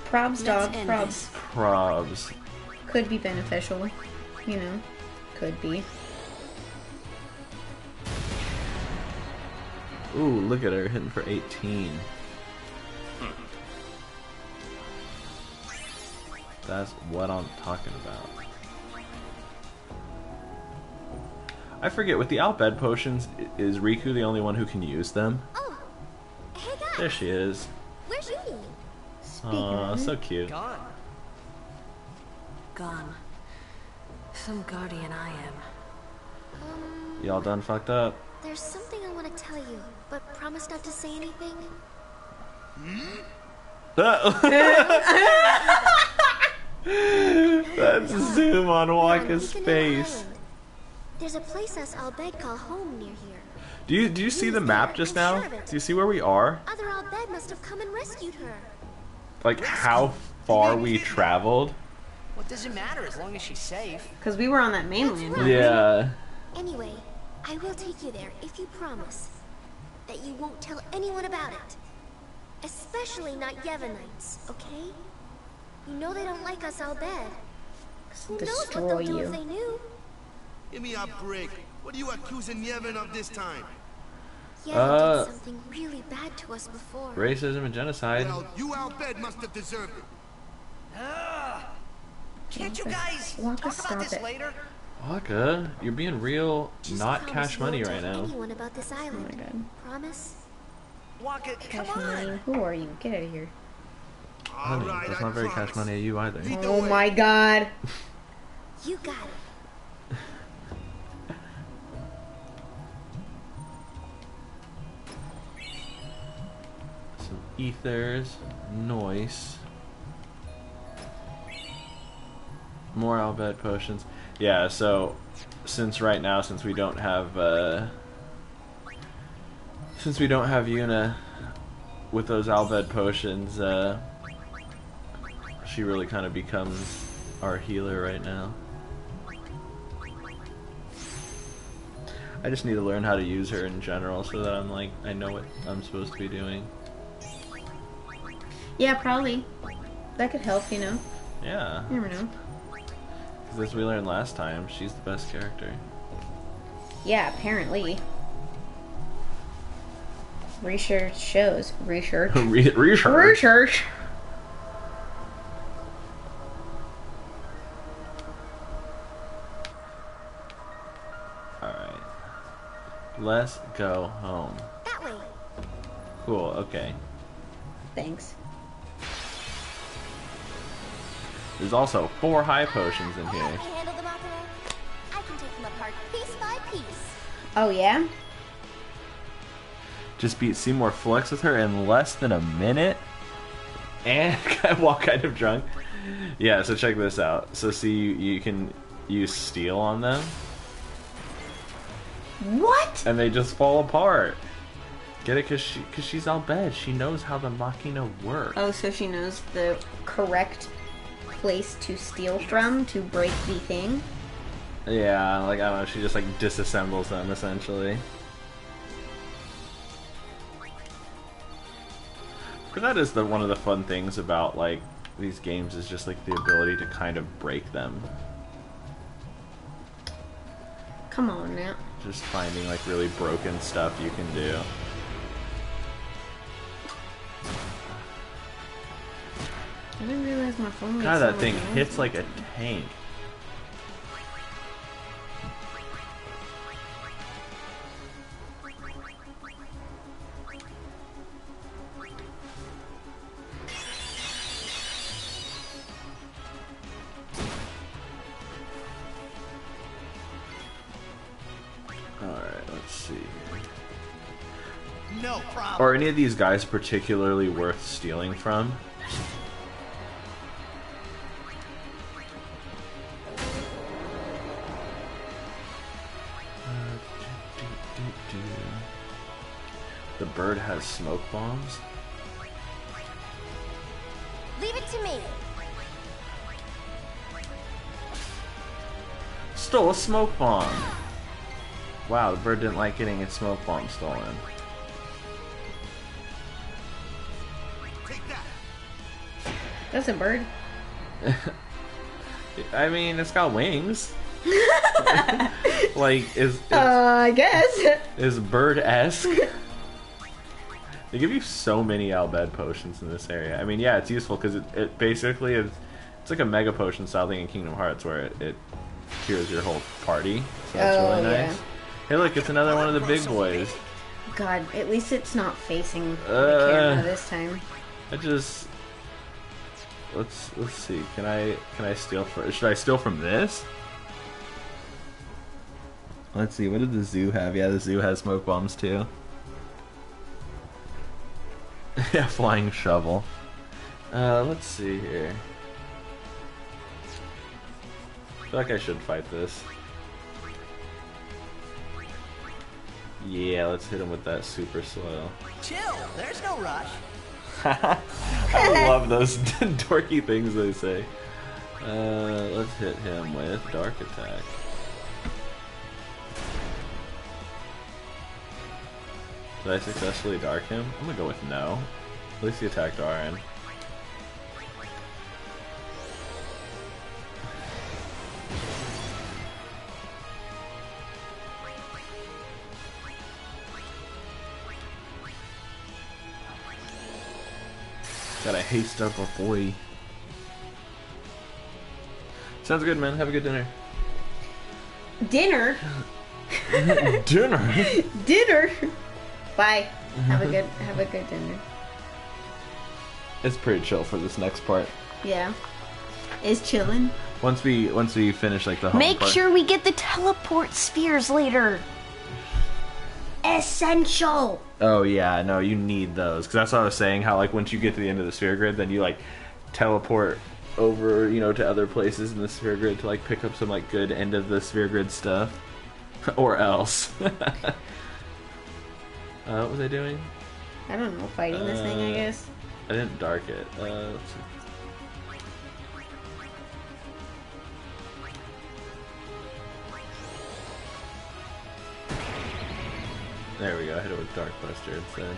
Speaker 2: Probs, dog.
Speaker 3: end
Speaker 2: Probs.
Speaker 1: Probs.
Speaker 2: Could be beneficial. You know. Could be.
Speaker 1: Ooh, look at her, hitting for 18. That's what I'm talking about. I forget, with the Alped potions, is Riku the only one who can use them?
Speaker 7: Oh, hey guys.
Speaker 1: There she is.
Speaker 7: Where's you?
Speaker 1: Aw, so cute.
Speaker 5: Gone.
Speaker 3: Gone. Some guardian I am.
Speaker 1: Y'all done fucked up?
Speaker 7: There's something I want to tell you, but promise not to say anything.
Speaker 1: That's a zoom on Wakka's
Speaker 7: Ethan
Speaker 1: face.
Speaker 7: Island. There's a place us Al Bhed call home near here.
Speaker 1: Do you see the map just now? Do you see where we are?
Speaker 7: Other Al Bhed must have come and rescued her.
Speaker 1: Like how far we traveled?
Speaker 5: What does it matter as long as she's safe?
Speaker 2: Because we were on that mainland.
Speaker 7: right.
Speaker 1: Yeah.
Speaker 7: Anyway, I will take you there if you promise that you won't tell anyone about it. Especially not Yevonites, okay? You know they don't like us Al Bhed. Who knows what
Speaker 2: Destroy
Speaker 7: they'll do
Speaker 2: you.
Speaker 7: if they knew?
Speaker 6: Give me a break. What are you accusing Yevon of this time?
Speaker 7: Yevon did something really bad to us before.
Speaker 1: Racism and genocide.
Speaker 6: Well, you Al Bhed must have deserved it.
Speaker 5: Can't you guys
Speaker 2: Wakka,
Speaker 5: talk
Speaker 2: stop
Speaker 5: about this
Speaker 2: it.
Speaker 5: later?
Speaker 1: Wakka, you're being real
Speaker 7: Just
Speaker 1: not
Speaker 7: promise
Speaker 1: cash
Speaker 7: you won't
Speaker 1: money right
Speaker 7: tell
Speaker 1: now.
Speaker 7: anyone about this island.
Speaker 2: my God.
Speaker 7: Promise?
Speaker 5: Wakka, come
Speaker 2: Cash
Speaker 5: on.
Speaker 2: money. Who are you? Get out of here.
Speaker 6: All right,
Speaker 1: That's
Speaker 6: I
Speaker 1: not very
Speaker 6: promise.
Speaker 1: cash money at you either.
Speaker 6: Lead the
Speaker 2: Oh
Speaker 6: way.
Speaker 2: my God.
Speaker 7: You got it.
Speaker 1: ethers, noise, more Albed potions. Yeah, so since right now, since we don't have Yuna with those Albed potions, she really kind of becomes our healer right now. I just need to learn how to use her in general so that I'm like, I know what I'm supposed to be doing.
Speaker 2: Yeah, probably. That could help, you know?
Speaker 1: Yeah.
Speaker 2: You never know.
Speaker 1: Because as we learned last time, she's the best character.
Speaker 2: Yeah, apparently. Research shows. Research.
Speaker 1: Research.
Speaker 2: Research.
Speaker 1: Alright. Let's go home.
Speaker 7: That way.
Speaker 1: Cool, okay.
Speaker 2: Thanks.
Speaker 1: There's also 4 high potions in
Speaker 7: I'll
Speaker 1: here.
Speaker 7: help you handle them, Akira. I can take them apart piece by piece.
Speaker 2: Oh, yeah?
Speaker 1: Just beat Seymour Flex with her in less than a minute. And while kind of drunk. Yeah, so check this out. So see, you can use steel on them.
Speaker 2: What?
Speaker 1: And they just fall apart. Get it? Cause she's Albed. She knows how the Machina works.
Speaker 2: Oh, so she knows the correct place to steal from to break the thing?
Speaker 1: Yeah, like, I don't know, she just, like, disassembles them, essentially. But that is one of the fun things about, like, these games is just, like, the ability to kind of break them.
Speaker 2: Come on now.
Speaker 1: Just finding, like, really broken stuff you can do.
Speaker 2: I didn't realize my phone was
Speaker 1: God,
Speaker 2: so
Speaker 1: that thing
Speaker 2: loud.
Speaker 1: hits like a tank. Alright, let's see.
Speaker 5: No problem.
Speaker 1: Are any of these guys particularly worth stealing from? The bird has smoke bombs.
Speaker 7: Leave it to me.
Speaker 1: Stole a smoke bomb. Wow, the bird didn't like getting its smoke bomb stolen.
Speaker 6: Take that.
Speaker 2: That's a bird.
Speaker 1: I mean, it's got wings. Like,
Speaker 2: I guess.
Speaker 1: is bird-esque. They give you so many Albed potions in this area. I mean, yeah, it's useful because it basically it's like a mega potion style thing in Kingdom Hearts where it cures your whole party. So that's really nice.
Speaker 2: Yeah.
Speaker 1: Hey, look, it's another one of the big boys.
Speaker 2: God, at least it's not facing the camera this time.
Speaker 1: I just let's see. Can I steal from? Should I steal from this? Let's see. What did the zoo have? Yeah, the zoo has smoke bombs too. Yeah, flying shovel. Let's see here. I feel like I should fight this. Yeah, let's hit him with that super slow.
Speaker 5: Chill, there's no rush.
Speaker 1: I love those dorky things they say. Let's hit him with Dark Attack. Did I successfully dark him? I'm gonna go with no. At least he attacked RN. Gotta haste up a boy. Sounds good, man. Have a good dinner.
Speaker 2: Dinner?
Speaker 1: Dinner?
Speaker 2: Dinner? Bye. Have a good dinner.
Speaker 1: It's pretty chill for this next part.
Speaker 2: Yeah. Is chillin'.
Speaker 1: Once we finish like the home
Speaker 2: Make
Speaker 1: part.
Speaker 2: sure we get the teleport spheres later. essential.
Speaker 1: Oh yeah, no, you need those because that's what I was saying. How like once you get to the end of the sphere grid, then you like teleport over, you know, to other places in the sphere grid to like pick up some like good end of the sphere grid stuff, or else. What was I doing?
Speaker 2: I don't know, fighting this thing, I guess.
Speaker 1: I didn't dark it. Let's see. There we go, I hit it with Dark Buster instead.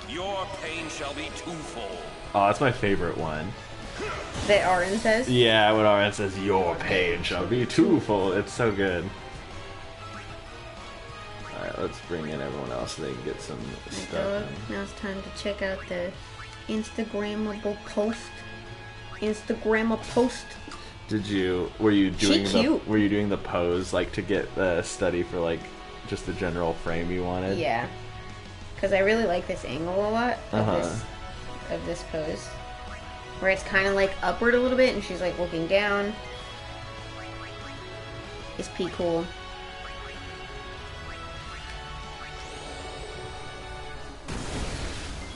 Speaker 4: Your pain shall be twofold.
Speaker 1: Oh, that's my favorite one.
Speaker 2: That Auron says?
Speaker 1: Yeah, when Auron says, your pain shall be twofold. It's so good. Alright, let's bring in everyone else so they can get some stuff.
Speaker 2: Now it's time to check out the Instagrammable post. Instagramma post.
Speaker 1: Were you doing
Speaker 2: cute.
Speaker 1: were you doing the pose like to get the study for like just the general frame you wanted?
Speaker 2: Yeah. Because I really like this angle a lot of this pose. Where it's kind of like upward a little bit and she's like looking down. It's pretty cool.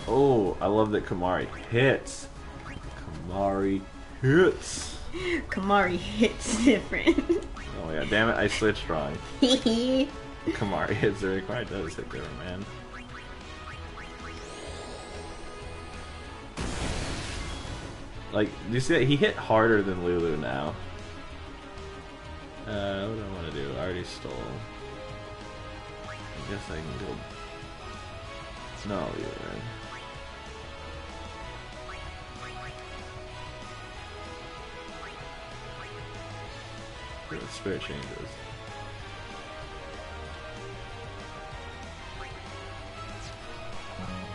Speaker 1: Oh, I love that Kimahri hits. Kimahri hits.
Speaker 2: Kimahri hits different.
Speaker 1: Oh yeah, damn it, I switched wrong. Kimahri hits the required does hit there, man. Like, do you see that? He hit harder than Lulu now. What do I want to do? I already stole. I guess I can go. No, I'll leave it there. The spirit changes.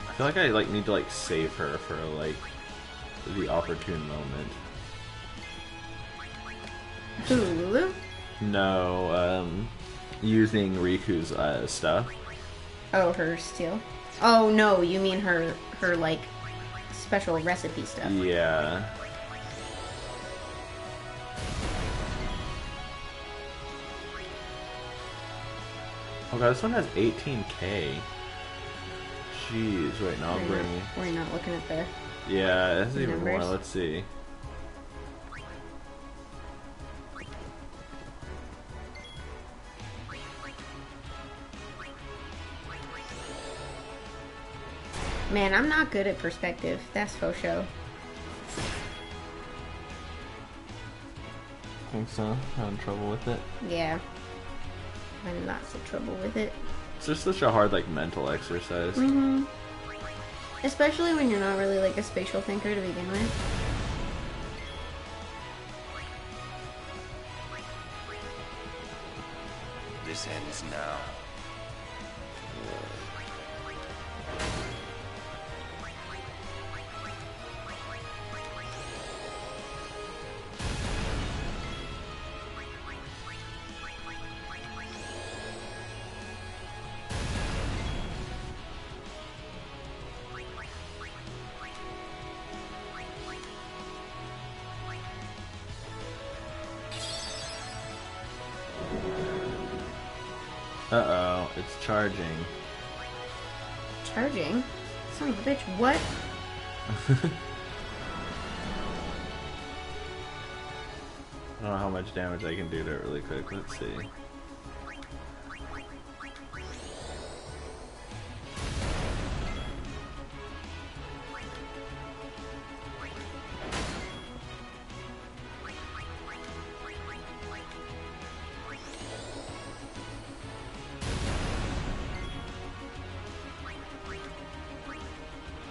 Speaker 1: I feel like I like need to like save her for like the opportune moment.
Speaker 2: Who, Lulu?
Speaker 1: No, using Riku's stuff.
Speaker 2: Oh, her steal. Oh no, you mean her like special recipe stuff.
Speaker 1: Yeah. Oh god, this one has 18k. Jeez, wait, no, I'm bringing.
Speaker 2: We're not looking at the.
Speaker 1: Yeah, that's even
Speaker 2: numbers.
Speaker 1: more. Let's see.
Speaker 2: Man, I'm not good at perspective. That's faux show.
Speaker 1: Think so? Having trouble with it?
Speaker 2: Yeah. I'm lots of trouble with it.
Speaker 1: It's just such a hard, like, mental exercise.
Speaker 2: Mm-hmm. Especially when you're not really, like, a spatial thinker to begin with.
Speaker 4: This ends now.
Speaker 1: Uh-oh, it's charging.
Speaker 2: Charging? Son of a bitch, what?
Speaker 1: I don't know how much damage I can do to it really quick. Let's see.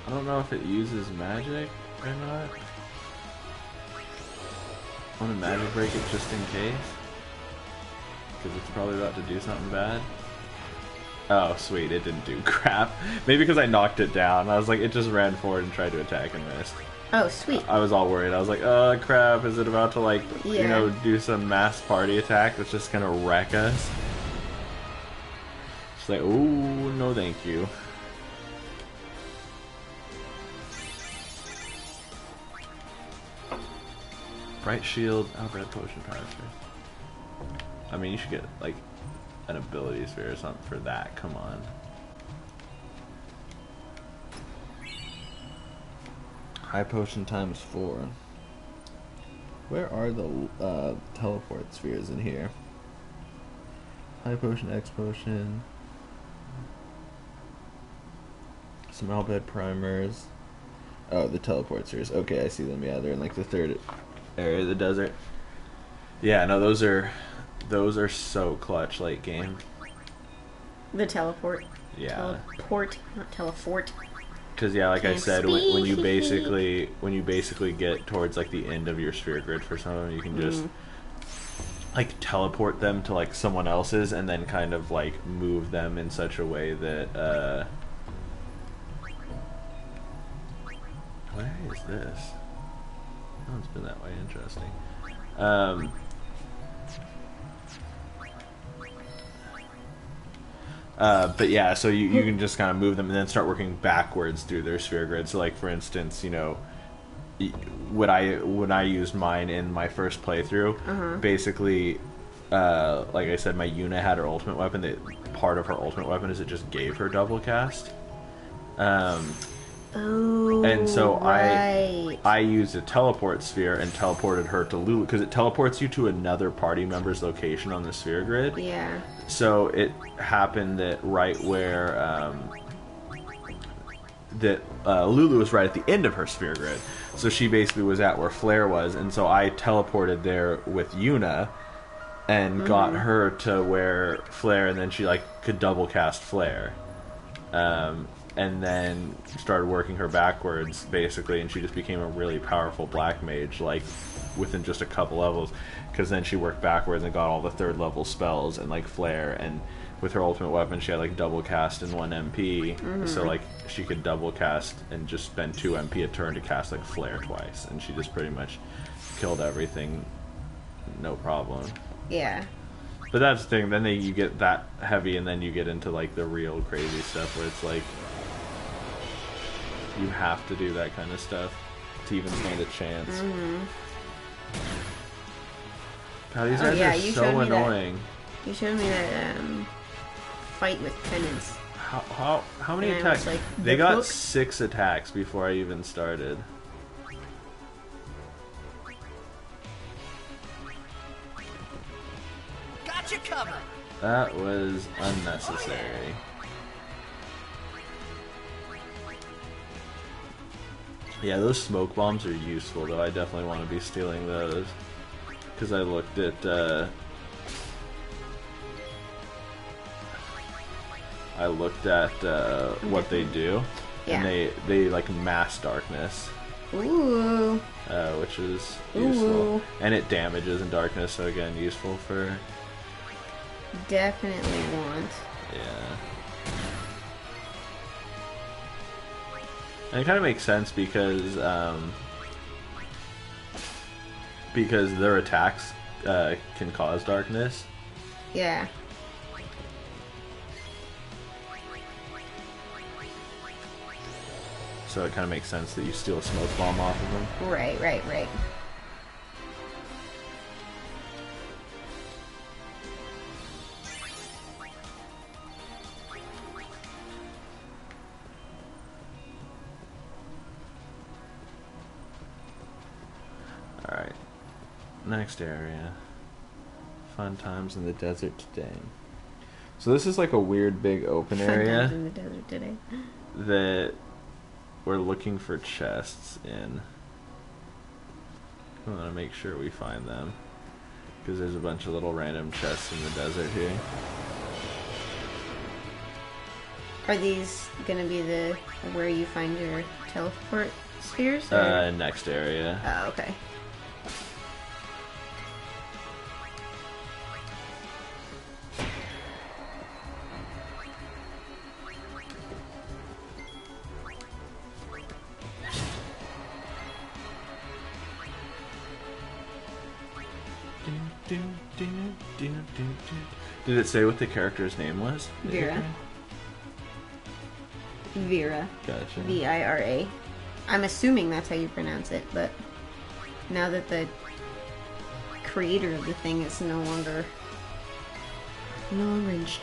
Speaker 1: I don't know if it uses magic or not. I want to magic break it just in case. Because it's probably about to do something bad. Oh, sweet, it didn't do crap. Maybe because I knocked it down. I was like, it just ran forward and tried to attack and missed.
Speaker 2: Oh, sweet.
Speaker 1: I was all worried. I was like, oh crap, is it about to like, you
Speaker 2: Yeah.
Speaker 1: know, do some mass party attack that's just gonna wreck us? She's like, oh, no thank you. Bright shield, red potion power. I mean, you should get like an ability sphere or something for that. Come on. High potion times 4. Where are the teleport spheres in here? High potion, X potion. Some Albed primers. Oh, the teleport spheres. Okay, I see them. Yeah, they're in like the third area of the desert. Yeah, no, those are so clutch late game.
Speaker 2: The teleport.
Speaker 1: Yeah.
Speaker 2: Teleport, not telefort.
Speaker 1: Because yeah, like I
Speaker 2: Can't
Speaker 1: said, when you
Speaker 2: speak.
Speaker 1: basically get towards like the end of your sphere grid for some of them, you can just like teleport them to like someone else's, and then kind of like move them in such a way that where is this? Oh, it's been that way. Interesting. But yeah, so you can just kind of move them and then start working backwards through their sphere grid. So like for instance, you know, when I used mine in my first playthrough, basically, like I said, my Yuna had her ultimate weapon. That part of her ultimate weapon is it just gave her double cast. And so
Speaker 2: right.
Speaker 1: I used a teleport sphere and teleported her to Lulu because it teleports you to another party member's location on the sphere grid.
Speaker 2: Yeah.
Speaker 1: So it happened that right where Lulu was right at the end of her sphere grid, so she basically was at where Flare was, and so I teleported there with Yuna and got her to where Flare, and then she like could double cast Flare. And then started working her backwards, basically, and she just became a really powerful black mage, like, within just a couple levels, because then she worked backwards and got all the 3rd level spells, and, like, Flare, and with her ultimate weapon, she had, like, double cast and 1 MP, so, like, she could double cast and just spend 2 MP a turn to cast, like, Flare twice, and she just pretty much killed everything, no problem.
Speaker 2: Yeah.
Speaker 1: But that's the thing, then you get that heavy, and then you get into, like, the real crazy stuff, where it's, like, you have to do that kind of stuff to even stand a chance. God, these guys are so annoying.
Speaker 2: You showed me that fight with Penance.
Speaker 1: How many
Speaker 2: And I
Speaker 1: attacks?
Speaker 2: was like,
Speaker 1: They
Speaker 2: the
Speaker 1: got
Speaker 2: book?
Speaker 1: 6 attacks before I even started.
Speaker 5: Gotcha covered.
Speaker 1: That was unnecessary. Yeah, those smoke bombs are useful, though. I definitely want to be stealing those. Because I looked at, what they do.
Speaker 2: Yeah.
Speaker 1: And they like mass darkness.
Speaker 2: Ooh.
Speaker 1: Which is useful.
Speaker 2: Ooh.
Speaker 1: And it damages in darkness, so again, useful for...
Speaker 2: Definitely want.
Speaker 1: Yeah. And it kind of makes sense because their attacks can cause darkness.
Speaker 2: Yeah.
Speaker 1: So it kind of makes sense that you steal a smoke bomb off of them.
Speaker 2: Right.
Speaker 1: Alright. Next area. Fun times in the desert today. So this is like a weird big open area
Speaker 2: Fun times in the desert today.
Speaker 1: that we're looking for chests in. I want to make sure we find them, because there's a bunch of little random chests in the desert here.
Speaker 2: Are these gonna be the where you find your teleport spheres? Or?
Speaker 1: Next area.
Speaker 2: Oh, okay.
Speaker 1: Did it say what the character's name was?
Speaker 2: Vera. Vera.
Speaker 1: Gotcha.
Speaker 2: Vira. I'm assuming that's how you pronounce it, but now that the creator of the thing is no longer Long range chat.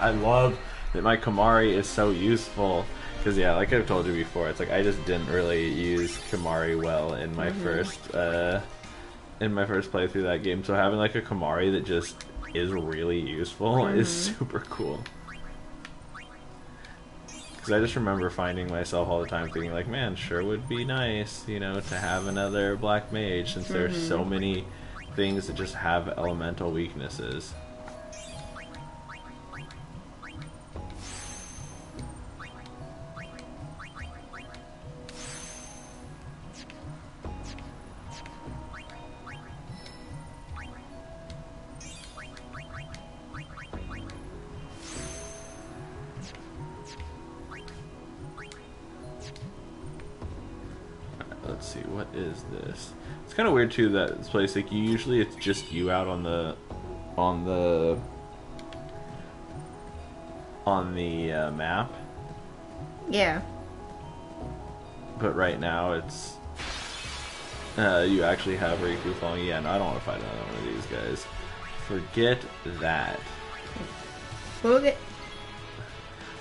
Speaker 1: I love that my Kimahri is so useful. Because, yeah, like I've told you before, it's like I just didn't really use Kimahri well in my first playthrough of that game. So having like a Kimahri that just is really useful is super cool. Because I just remember finding myself all the time thinking like, man, sure would be nice, you know, to have another black mage since there's so many things that just have elemental weaknesses. Let's see, what is this? It's kind of weird too that this place, like, usually it's just you out on the map.
Speaker 2: Yeah.
Speaker 1: But right now it's you actually have Riku following. Yeah, no, I don't want to fight another one of these guys. Forget that.
Speaker 2: Okay.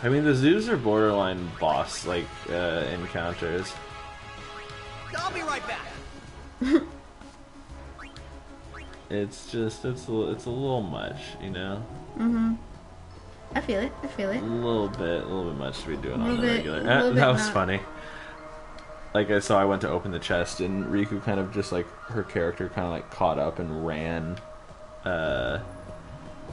Speaker 1: I mean, the zoos are borderline boss like encounters.
Speaker 5: I'll be right back.
Speaker 1: It's just it's a little much, you know.
Speaker 2: I feel it. I feel it.
Speaker 1: A little bit much to be doing on the
Speaker 2: bit,
Speaker 1: regular.
Speaker 2: little bit
Speaker 1: That was
Speaker 2: not.
Speaker 1: funny. Like I went to open the chest and Riku kind of just like her character kind of like caught up and ran,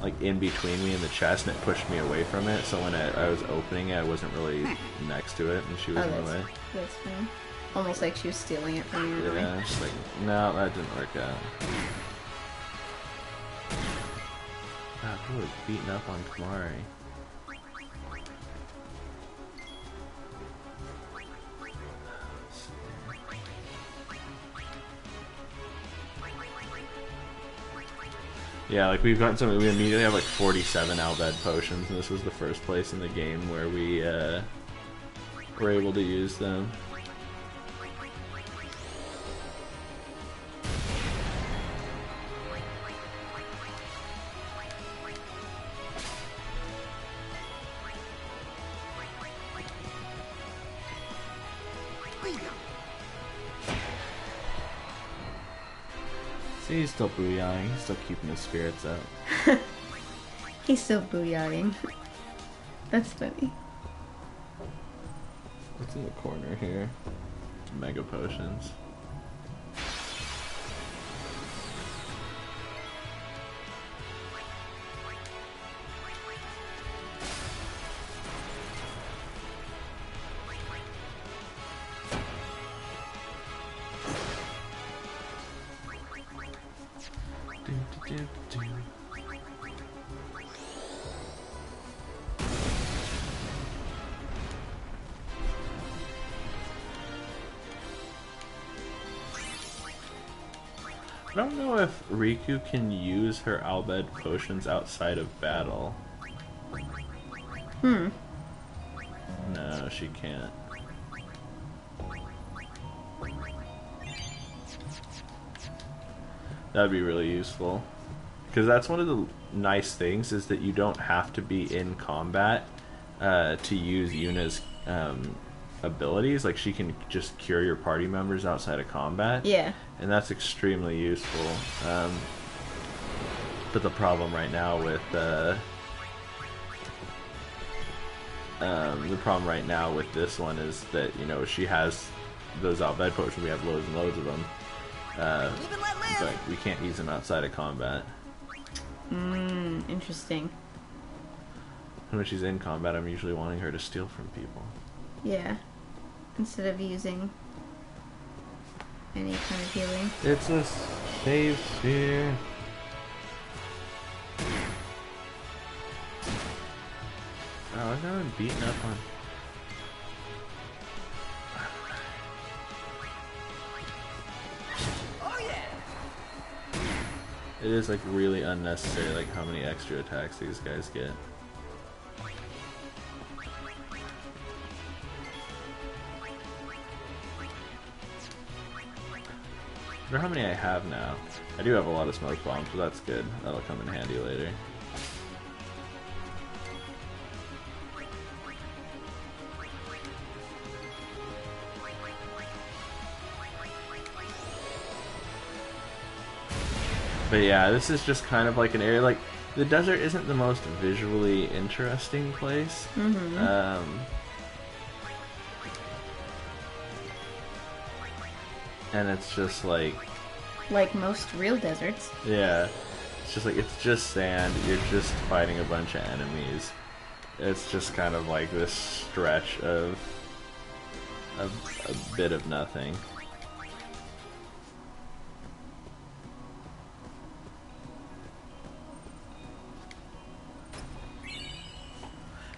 Speaker 1: like in between me and the chest, and it pushed me away from it. So when I was opening it, I wasn't really next to it, and she was in the way.
Speaker 2: That's fine. Almost like she was stealing it from you.
Speaker 1: Yeah, she's like, no, that didn't work out. God, who was beating up on Kimahri? Yeah, like we've gotten some. We immediately have like 47 Albed potions, and this was the first place in the game where we were able to use them. See, he's still booyahing. He's still keeping his spirits up.
Speaker 2: He's still booyahing. That's funny.
Speaker 1: What's in the corner here? Mega potions. I don't know if Riku can use her Albed potions outside of battle. No, she can't. That'd be really useful. Because that's one of the nice things, is that you don't have to be in combat to use Yuna's abilities. Like, she can just cure your party members outside of combat.
Speaker 2: Yeah.
Speaker 1: And that's extremely useful. But the problem right now with this one is that, you know, she has those Albed potions. We have loads and loads of them. But we can't use them outside of combat.
Speaker 2: Interesting.
Speaker 1: And when she's in combat, I'm usually wanting her to steal from people.
Speaker 2: Yeah. Instead of using any kind of healing.
Speaker 1: It's a save sphere. Oh, I've never been beaten up on. It is like really unnecessary, like how many extra attacks these guys get. wonder how many I have now. I do have a lot of smoke bombs, but that's good. That'll come in handy later. But yeah, this is just kind of like an area, like, the desert isn't the most visually interesting place. And it's just like
Speaker 2: most real deserts.
Speaker 1: Yeah, it's just like, it's just sand. You're just fighting a bunch of enemies. It's just kind of like this stretch of a bit of nothing.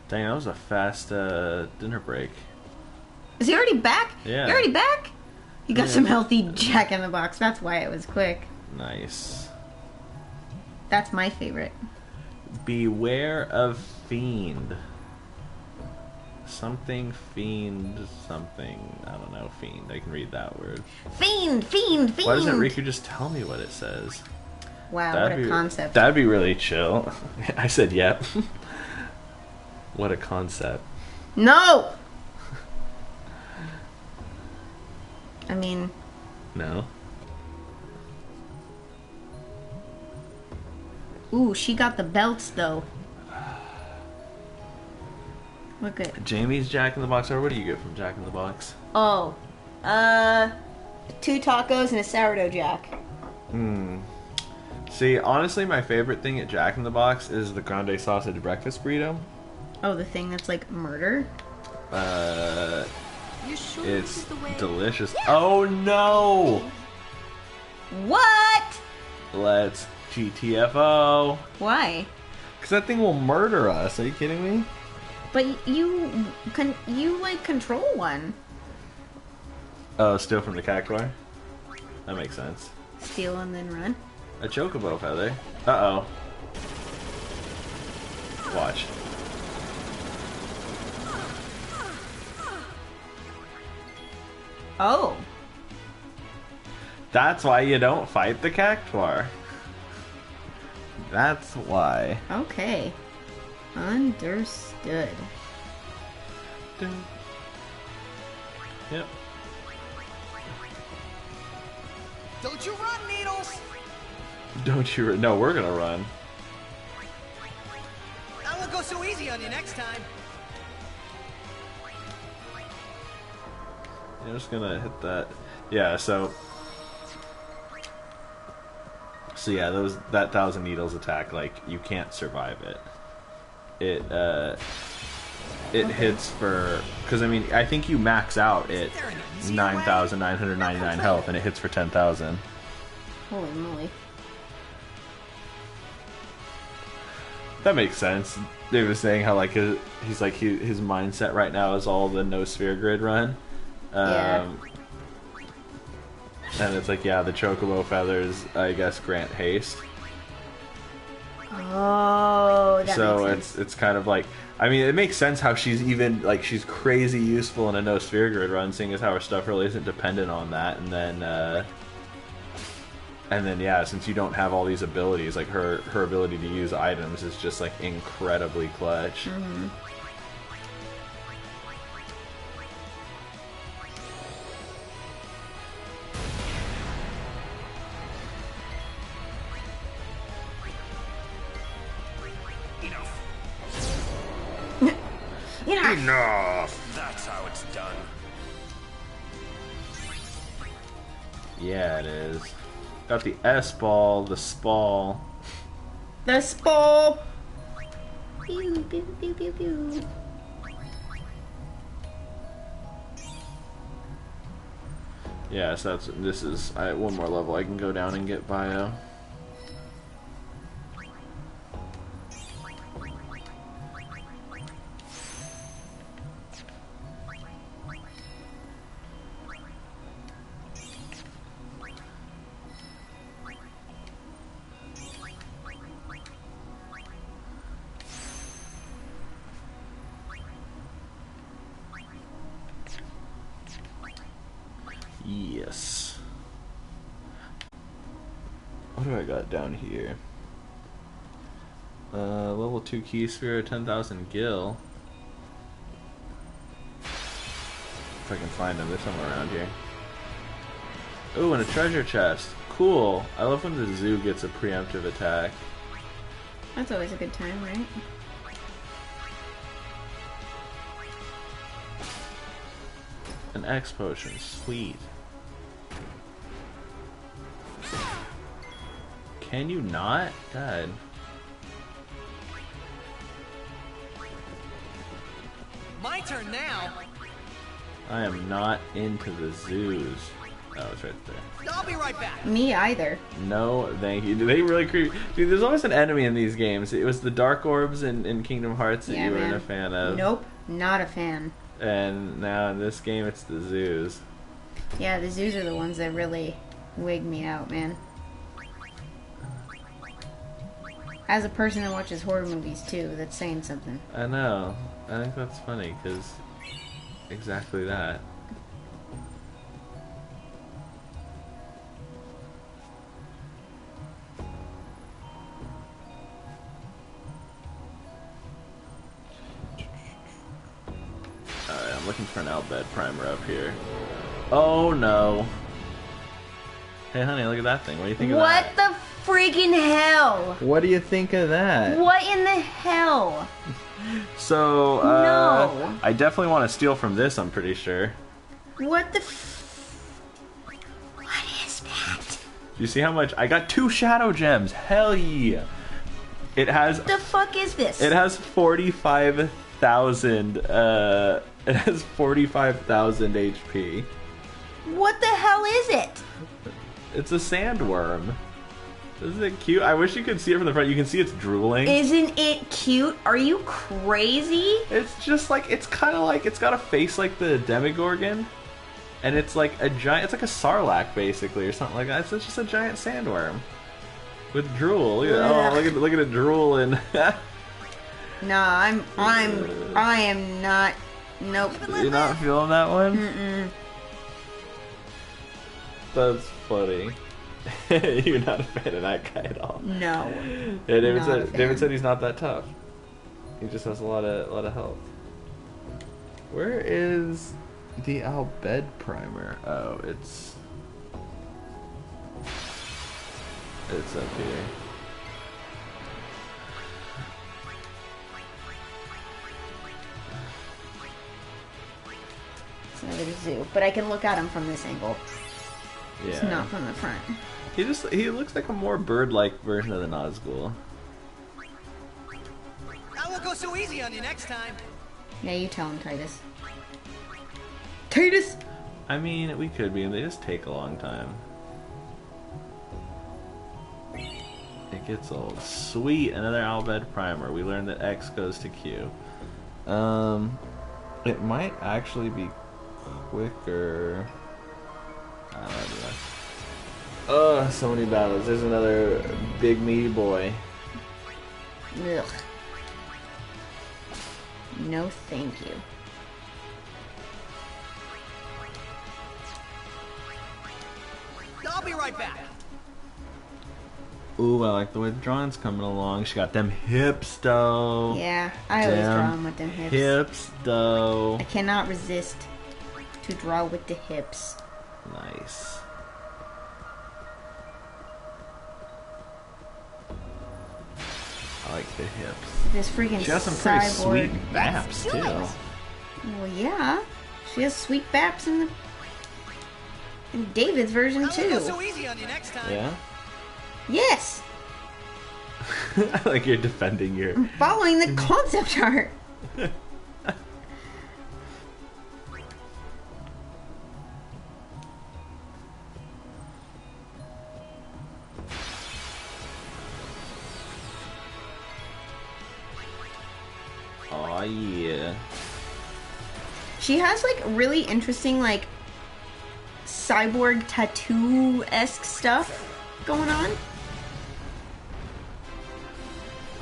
Speaker 1: Dang, that was a fast dinner break.
Speaker 2: Is he already back?
Speaker 1: Yeah.
Speaker 2: You're already back? You got some healthy Jack in the Box. That's why it was quick.
Speaker 1: Nice.
Speaker 2: That's my favorite.
Speaker 1: Beware of fiend. Something fiend something. I don't know, fiend. I can read that word.
Speaker 2: Fiend, fiend, fiend.
Speaker 1: Why doesn't Riku just tell me what it says?
Speaker 2: Wow, what a concept.
Speaker 1: That'd be really chill. I said yep. What a concept.
Speaker 2: No! I mean...
Speaker 1: No.
Speaker 2: Ooh, she got the belts, though. Look at...
Speaker 1: Jamie's Jack in the Box. Or what do you get from Jack in the Box?
Speaker 2: Oh. 2 tacos and a sourdough jack.
Speaker 1: See, honestly, my favorite thing at Jack in the Box is the grande sausage breakfast burrito.
Speaker 2: Oh, the thing that's like murder?
Speaker 3: You sure this
Speaker 1: It's
Speaker 3: is the way?
Speaker 1: delicious. Oh no!
Speaker 2: What?
Speaker 1: Let's GTFO.
Speaker 2: Why?
Speaker 1: Because that thing will murder us. Are you kidding me?
Speaker 2: But you like control one.
Speaker 1: Oh, steal from the cactuar? That makes sense.
Speaker 2: Steal and then run.
Speaker 1: A chocobo feather. Uh-oh. Watch.
Speaker 2: Oh.
Speaker 1: That's why you don't fight the cactuar. That's why.
Speaker 2: Okay. Understood.
Speaker 1: Dun. Yep.
Speaker 5: Don't you run, Needles!
Speaker 1: Don't you? No, we're gonna run.
Speaker 5: I won't go so easy on you next time.
Speaker 1: I'm just gonna hit that. Yeah, so yeah, that 1,000 needles attack, like, you can't survive it. It hits for, because I mean, I think you max out at 9,999 health, and it hits for 10,000.
Speaker 2: Holy moly.
Speaker 1: That makes sense. Dave was saying how, like, his mindset right now is all the no sphere grid run.
Speaker 2: Yeah.
Speaker 1: And it's like, yeah, the chocobo feathers, I guess, grant haste.
Speaker 2: Oh, that
Speaker 1: So
Speaker 2: makes sense.
Speaker 1: it's kind of like, I mean, it makes sense how she's even, like, she's crazy useful in a no sphere grid run, seeing as how her stuff really isn't dependent on that. And then yeah, since you don't have all these abilities, like, her ability to use items is just, like, incredibly clutch.
Speaker 2: Mm-hmm.
Speaker 1: Enough!
Speaker 4: That's how it's done.
Speaker 1: Yeah, it is. Got the S-ball, the spall.
Speaker 2: The spall. Pew, pew, pew, pew, pew.
Speaker 1: Yeah, so this is one more level I can go down and get bio. Yes. What do I got down here? Level 2 key sphere, 10,000 gil. If I can find them, they're somewhere around here. Ooh, and a treasure chest. Cool. I love when the zoo gets a preemptive attack.
Speaker 2: That's always a good time, right?
Speaker 1: An X potion. Sweet. Can you not? God.
Speaker 5: My turn now.
Speaker 1: I am not into the zoos. Oh, it's right there.
Speaker 5: I'll be right back.
Speaker 2: Me either.
Speaker 1: No, thank you. They really creep. Dude, there's always an enemy in these games. It was the Dark Orbs in Kingdom Hearts that
Speaker 2: Yeah,
Speaker 1: you weren't
Speaker 2: man.
Speaker 1: a fan of.
Speaker 2: Nope, not a fan.
Speaker 1: And now in this game, it's the zoos.
Speaker 2: Yeah, the zoos are the ones that really wig me out, man. As a person that watches horror movies too, that's saying something.
Speaker 1: I know. I think that's funny, because exactly that. Alright, I'm looking for an Albed primer up here. Oh no. Hey honey, look at that thing. What do you think of
Speaker 2: What
Speaker 1: that?
Speaker 2: the freaking hell?
Speaker 1: What do you think of that?
Speaker 2: What in the hell?
Speaker 1: So,
Speaker 2: No.
Speaker 1: I definitely want to steal from this, I'm pretty sure.
Speaker 2: What the What is that?
Speaker 1: Do you see how much? I got 2 shadow gems. Hell yeah. It has
Speaker 2: The fuck is this?
Speaker 1: 45,000 it has 45,000 HP.
Speaker 2: What the hell is it?
Speaker 1: It's a sandworm. Isn't it cute? I wish you could see it from the front. You can see it's drooling.
Speaker 2: Isn't it cute? Are you crazy?
Speaker 1: It's just like, it's kind of like, it's got a face like the Demogorgon. And it's like a giant, it's like a Sarlacc basically, or something like that. It's just a giant sandworm. With drool. Look at, oh, look at it drool and
Speaker 2: Nah, I am not. Nope.
Speaker 1: You're not feeling that one?
Speaker 2: Mm-mm.
Speaker 1: That's funny. You're not a fan of that guy at all.
Speaker 2: No.
Speaker 1: Yeah, David
Speaker 2: Not a
Speaker 1: said. David
Speaker 2: fan.
Speaker 1: said he's not that tough. He just has a lot of health. Where is the Albed primer? Oh, it's up here.
Speaker 2: It's another zoo, but I can look at him from this angle.
Speaker 1: Yeah.
Speaker 2: It's not from the front.
Speaker 1: He looks like a more bird-like version of the Nazgul.
Speaker 5: I won't go so easy on you next time.
Speaker 2: Yeah, you tell him, Titus. Titus!
Speaker 1: I mean, we could be, and they just take a long time. It gets old. Sweet, another Albed primer. We learned that X goes to Q. It might actually be quicker. I don't know. Oh, so many battles. There's another big meaty boy.
Speaker 2: Ugh. No, thank you.
Speaker 5: I'll be right back.
Speaker 1: Ooh, I like the way the drawing's coming along. She got them hips, though.
Speaker 2: Yeah, I always
Speaker 1: Damn
Speaker 2: draw him with them hips.
Speaker 1: Hips, though.
Speaker 2: I cannot resist to draw with the hips.
Speaker 1: Nice. I like the hips.
Speaker 2: This freaking
Speaker 1: She has some pretty
Speaker 2: cyborg.
Speaker 1: sweet baps, too.
Speaker 2: Well, yeah. She has sweet baps in David's version,
Speaker 5: I won't go
Speaker 2: too.
Speaker 5: so easy on you next time.
Speaker 1: Yeah?
Speaker 2: Yes!
Speaker 1: I like you're defending your...
Speaker 2: I'm following the concept art.
Speaker 1: Aw, yeah.
Speaker 2: She has, like, really interesting, like, cyborg tattoo-esque stuff going on.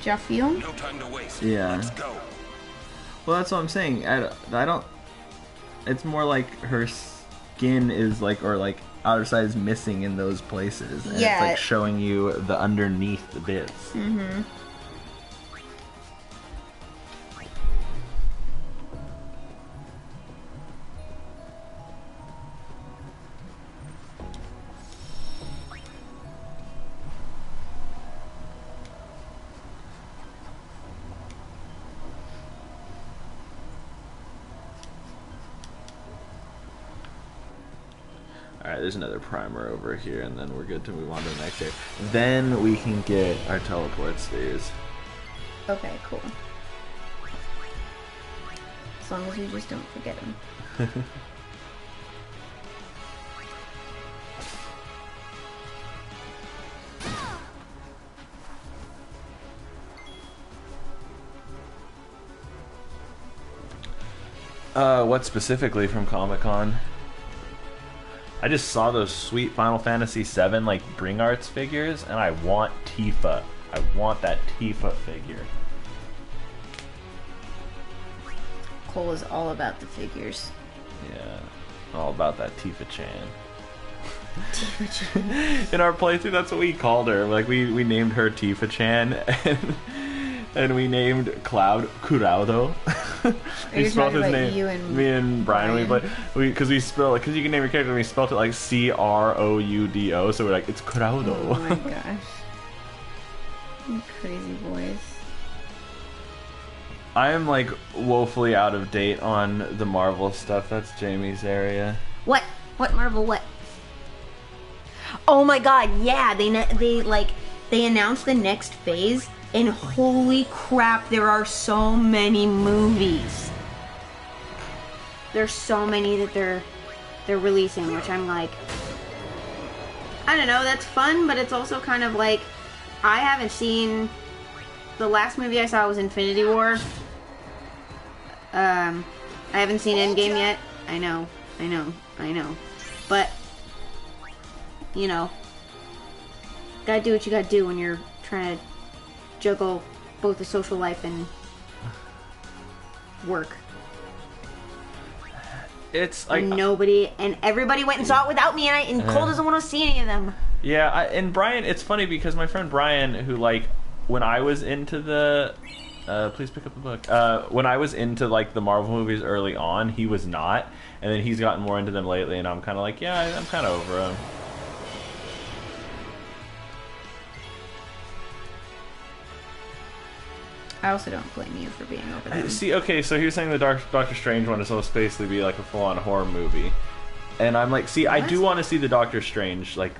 Speaker 2: Do y'all feel?
Speaker 4: No time to waste.
Speaker 1: Yeah.
Speaker 4: Let's go.
Speaker 1: Well, that's what I'm saying. I don't... It's more like her skin is like, or like outer side is missing in those places. And
Speaker 2: Yeah.
Speaker 1: it's like showing you the underneath the bits.
Speaker 2: Mm-hmm.
Speaker 1: Alright, there's another primer over here, and then we're good to move on to the next area. Then we can get our teleport spheres.
Speaker 2: Okay, cool. As long as we just don't forget them.
Speaker 1: What specifically from Comic-Con? I just saw those sweet Final Fantasy VII like Bring Arts figures, and I want Tifa. I want that Tifa figure.
Speaker 2: Cole is all about the figures.
Speaker 1: Yeah, all about that Tifa Chan.
Speaker 2: Tifa Chan.
Speaker 1: In our playthrough, that's what we called her. Like we named her Tifa Chan, and we named Cloud Kuraudo. We spelled his name.
Speaker 2: You and
Speaker 1: me and Brian. Because we spelled, because you can name your character, and we spelled it like Croudo. So we're like, it's Kuraudo.
Speaker 2: Oh my gosh. You crazy boys.
Speaker 1: I am like woefully out of date on the Marvel stuff. That's Jamie's area.
Speaker 2: What? What Marvel? What? Oh my God! Yeah, they announced the next phase, and holy crap, there are so many movies. There's so many that they're releasing, which I'm like, I don't know. That's fun, but it's also kind of like, I haven't seen. The last movie I saw was Infinity War. I haven't seen Endgame yet. I know. But, you know, gotta do what you gotta do when you're trying to juggle both the social life and work.
Speaker 1: It's like
Speaker 2: and everybody went and saw it without me, and Cole doesn't want to see any of them.
Speaker 1: Yeah, and Brian, it's funny because my friend Brian, who like, when I was into the, please pick up the book. When I was into like the Marvel movies early on, he was not, and then he's gotten more into them lately, and I'm kind of like, yeah, I'm kind of over them.
Speaker 2: I also don't blame you for being over them.
Speaker 1: See, okay, so he was saying the Doctor Strange one is supposed to basically be like a full-on horror movie. And I'm like, see, what? I do want to see the Doctor Strange, I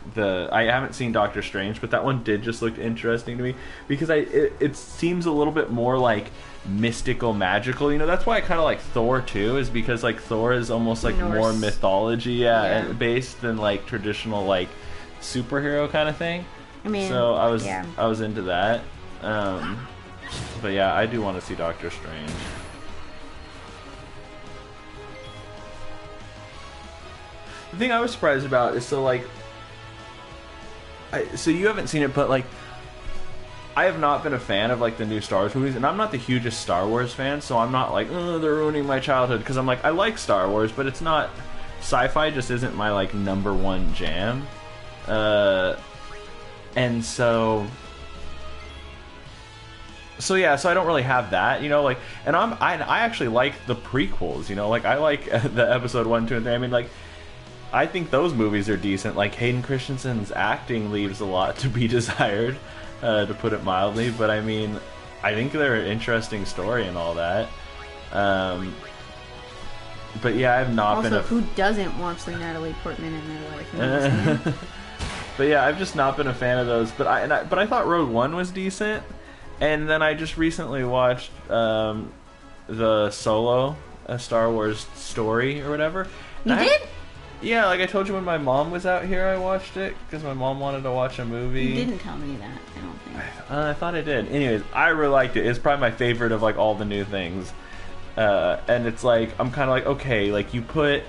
Speaker 1: haven't seen Doctor Strange, but that one did just look interesting to me, because it seems a little bit more like mystical, magical, you know. That's why I kind of like Thor too, is because like Thor is almost like
Speaker 2: Norse.
Speaker 1: more mythology, and based than like traditional like superhero kind of thing.
Speaker 2: I mean,
Speaker 1: so I was into that. But yeah, I do want to see Doctor Strange. The thing I was surprised about is, so you haven't seen it, but like, I have not been a fan of like the new Star Wars movies, and I'm not the hugest Star Wars fan, so I'm not like, oh, they're ruining my childhood, because I'm like, I like Star Wars, but it's not, sci-fi just isn't my like #1 jam, and so yeah, so I don't really have that, you know, like, and I actually like the prequels, you know, like I like the episode 1, 2, and 3. I mean, like, I think those movies are decent. Like, Hayden Christensen's acting leaves a lot to be desired, to put it mildly, but I mean, I think they're an interesting story and all that. But yeah, I've not
Speaker 2: also,
Speaker 1: been
Speaker 2: who doesn't want some Natalie Portman in their life? You know what I'm saying?
Speaker 1: But yeah, I've just not been a fan of those. But I thought Rogue One was decent. And then I just recently watched the Solo, a Star Wars story or whatever.
Speaker 2: You did?
Speaker 1: Yeah, like I told you when my mom was out here, I watched it because my mom wanted to watch a movie.
Speaker 2: You didn't tell me that, I don't think.
Speaker 1: I thought I did. Anyways, I really liked it. It's probably my favorite of like all the new things. And it's like, I'm kind of like, okay, like you put...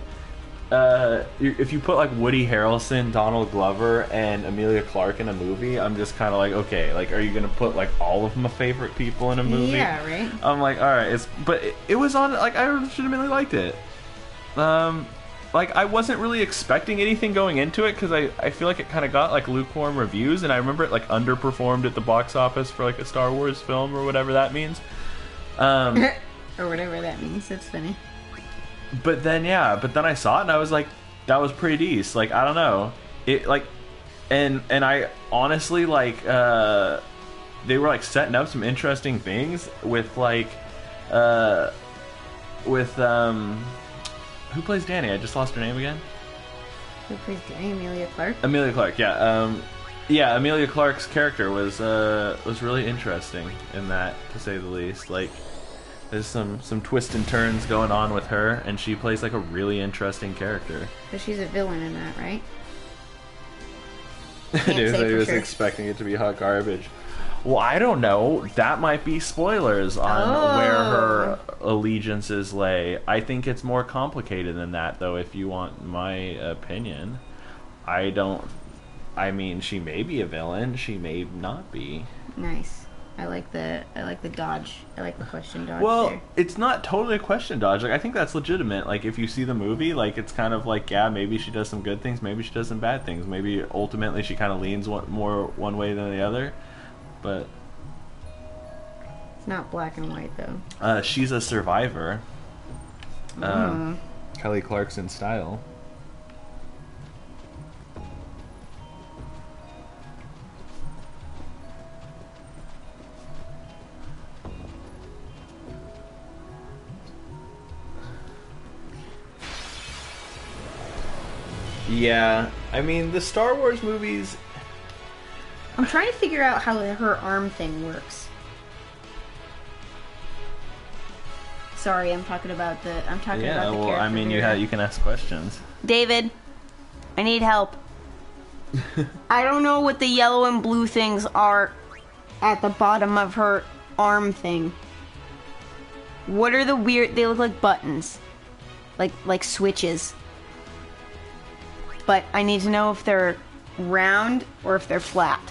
Speaker 1: if you put like Woody Harrelson, Donald Glover, and Emilia Clarke in a movie, I'm just kind of like, okay, like, are you gonna put like all of my favorite people in a movie?
Speaker 2: Yeah, right.
Speaker 1: I'm like, all right, but it was on, like, I legitimately liked it. like I wasn't really expecting anything going into it because I feel like it kind of got like lukewarm reviews, and I remember it like underperformed at the box office for like a Star Wars film or whatever that means.
Speaker 2: Or whatever that means. That's funny.
Speaker 1: But then I saw it and I was like, that was pretty decent. Like, I don't know, it like, and I honestly like they were like setting up some interesting things with like who plays Danny? I just lost her name again.
Speaker 2: Who plays Danny? Emilia Clarke?
Speaker 1: Emilia Clarke, yeah. Yeah, Emilia Clarke's character was really interesting in that, to say the least. Like, there's some twists and turns going on with her, and she plays like a really interesting character.
Speaker 2: But she's a villain in that, right?
Speaker 1: Dude, I was
Speaker 2: sure.
Speaker 1: expecting it to be hot garbage. Well, I don't know. That might be spoilers on where her allegiances lay. I think it's more complicated than that, though, if you want my opinion. I mean, she may be a villain. She may not be.
Speaker 2: Nice. I like the dodge. I like the question dodge.
Speaker 1: Well,
Speaker 2: there.
Speaker 1: it's not totally a question dodge. Like, I think that's legitimate. Like, if you see the movie, like, it's kind of like, yeah, maybe she does some good things, maybe she does some bad things. Maybe ultimately she kind of leans more one way than the other. But
Speaker 2: it's not black and white, though.
Speaker 1: She's a survivor. Kelly Clarkson style. Yeah, I mean, the Star Wars movies...
Speaker 2: I'm trying to figure out how her arm thing works. Sorry, I'm talking about the character.
Speaker 1: Yeah, well, I mean, you can ask questions.
Speaker 2: David, I need help. I don't know what the yellow and blue things are at the bottom of her arm thing. What are the weird... They look like buttons. Like switches. But I need to know if they're round or if they're flat.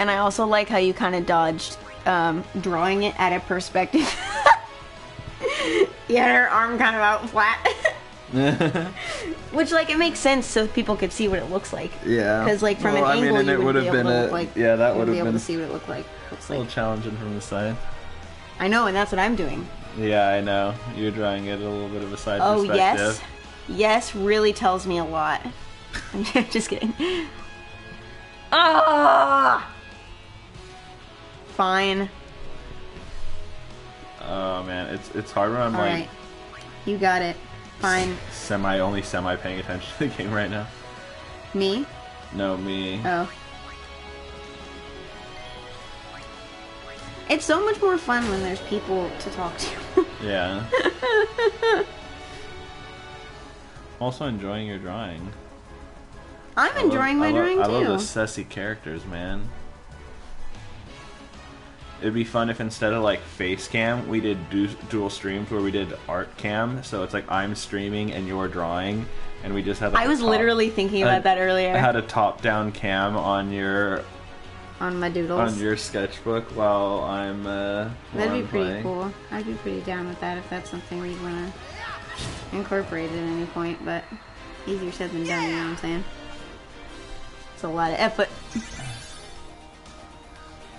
Speaker 2: And I also like how you kind of dodged drawing it at a perspective. Yeah, her arm kind of out flat. Which, like, it makes sense so people could see what it looks like. Yeah. Because, like, from an angle, you would be able to, like,
Speaker 1: yeah, that would have
Speaker 2: be able
Speaker 1: been
Speaker 2: to see what it looked like.
Speaker 1: a little challenging from the side.
Speaker 2: I know, and that's what I'm doing.
Speaker 1: Yeah, I know. You're drawing it a little bit of a side
Speaker 2: Oh,
Speaker 1: perspective.
Speaker 2: yes really tells me a lot. I'm just kidding. Ah! Fine.
Speaker 1: Oh man, it's hard when I'm
Speaker 2: All
Speaker 1: like
Speaker 2: right. You got it. Fine.
Speaker 1: only semi paying attention to the game right now.
Speaker 2: Me?
Speaker 1: No, me.
Speaker 2: Oh. It's so much more fun when there's people to talk to.
Speaker 1: Yeah. Also enjoying your drawing.
Speaker 2: I'm enjoying my drawing too.
Speaker 1: I love the sassy characters, man. It'd be fun if instead of like face cam, we did dual streams where we did art cam. So it's like I'm streaming and you're drawing, and we just had. Like,
Speaker 2: I was literally thinking about that earlier.
Speaker 1: I had a top-down cam on your.
Speaker 2: On my doodles.
Speaker 1: On your sketchbook while I'm.
Speaker 2: That'd be pretty cool. I'd be pretty down with that if that's something we'd want to incorporate at any point. But easier said than done. You know what I'm saying? It's a lot of effort.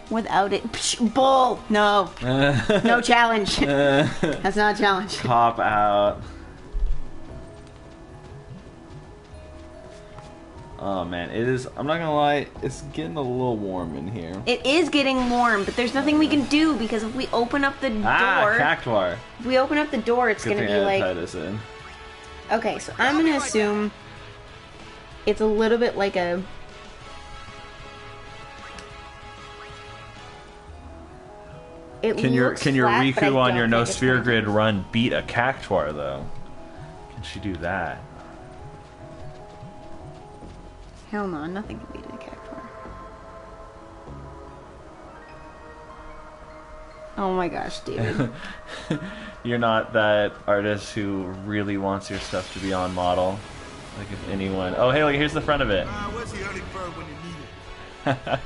Speaker 2: Without it, bull. No, no challenge. That's not a challenge.
Speaker 1: Cop out. Oh man, it is. I'm not gonna lie, it's getting a little warm in here.
Speaker 2: It is getting warm, but there's nothing we can do because if we open up the door,
Speaker 1: Cactuar.
Speaker 2: If we open up the door, it's gonna be like.
Speaker 1: Tie this in.
Speaker 2: Okay, so I'm gonna assume it's a little bit like a.
Speaker 1: Can your Riku on your No Sphere Grid run beat a Cactuar though? Can she do that?
Speaker 2: Hell no, nothing can beat a Cactuar. Oh my gosh, David.
Speaker 1: You're not that artist who really wants your stuff to be on model. Like if anyone... Oh hey, look, here's the front of it.
Speaker 6: Where's the early bird when you need it?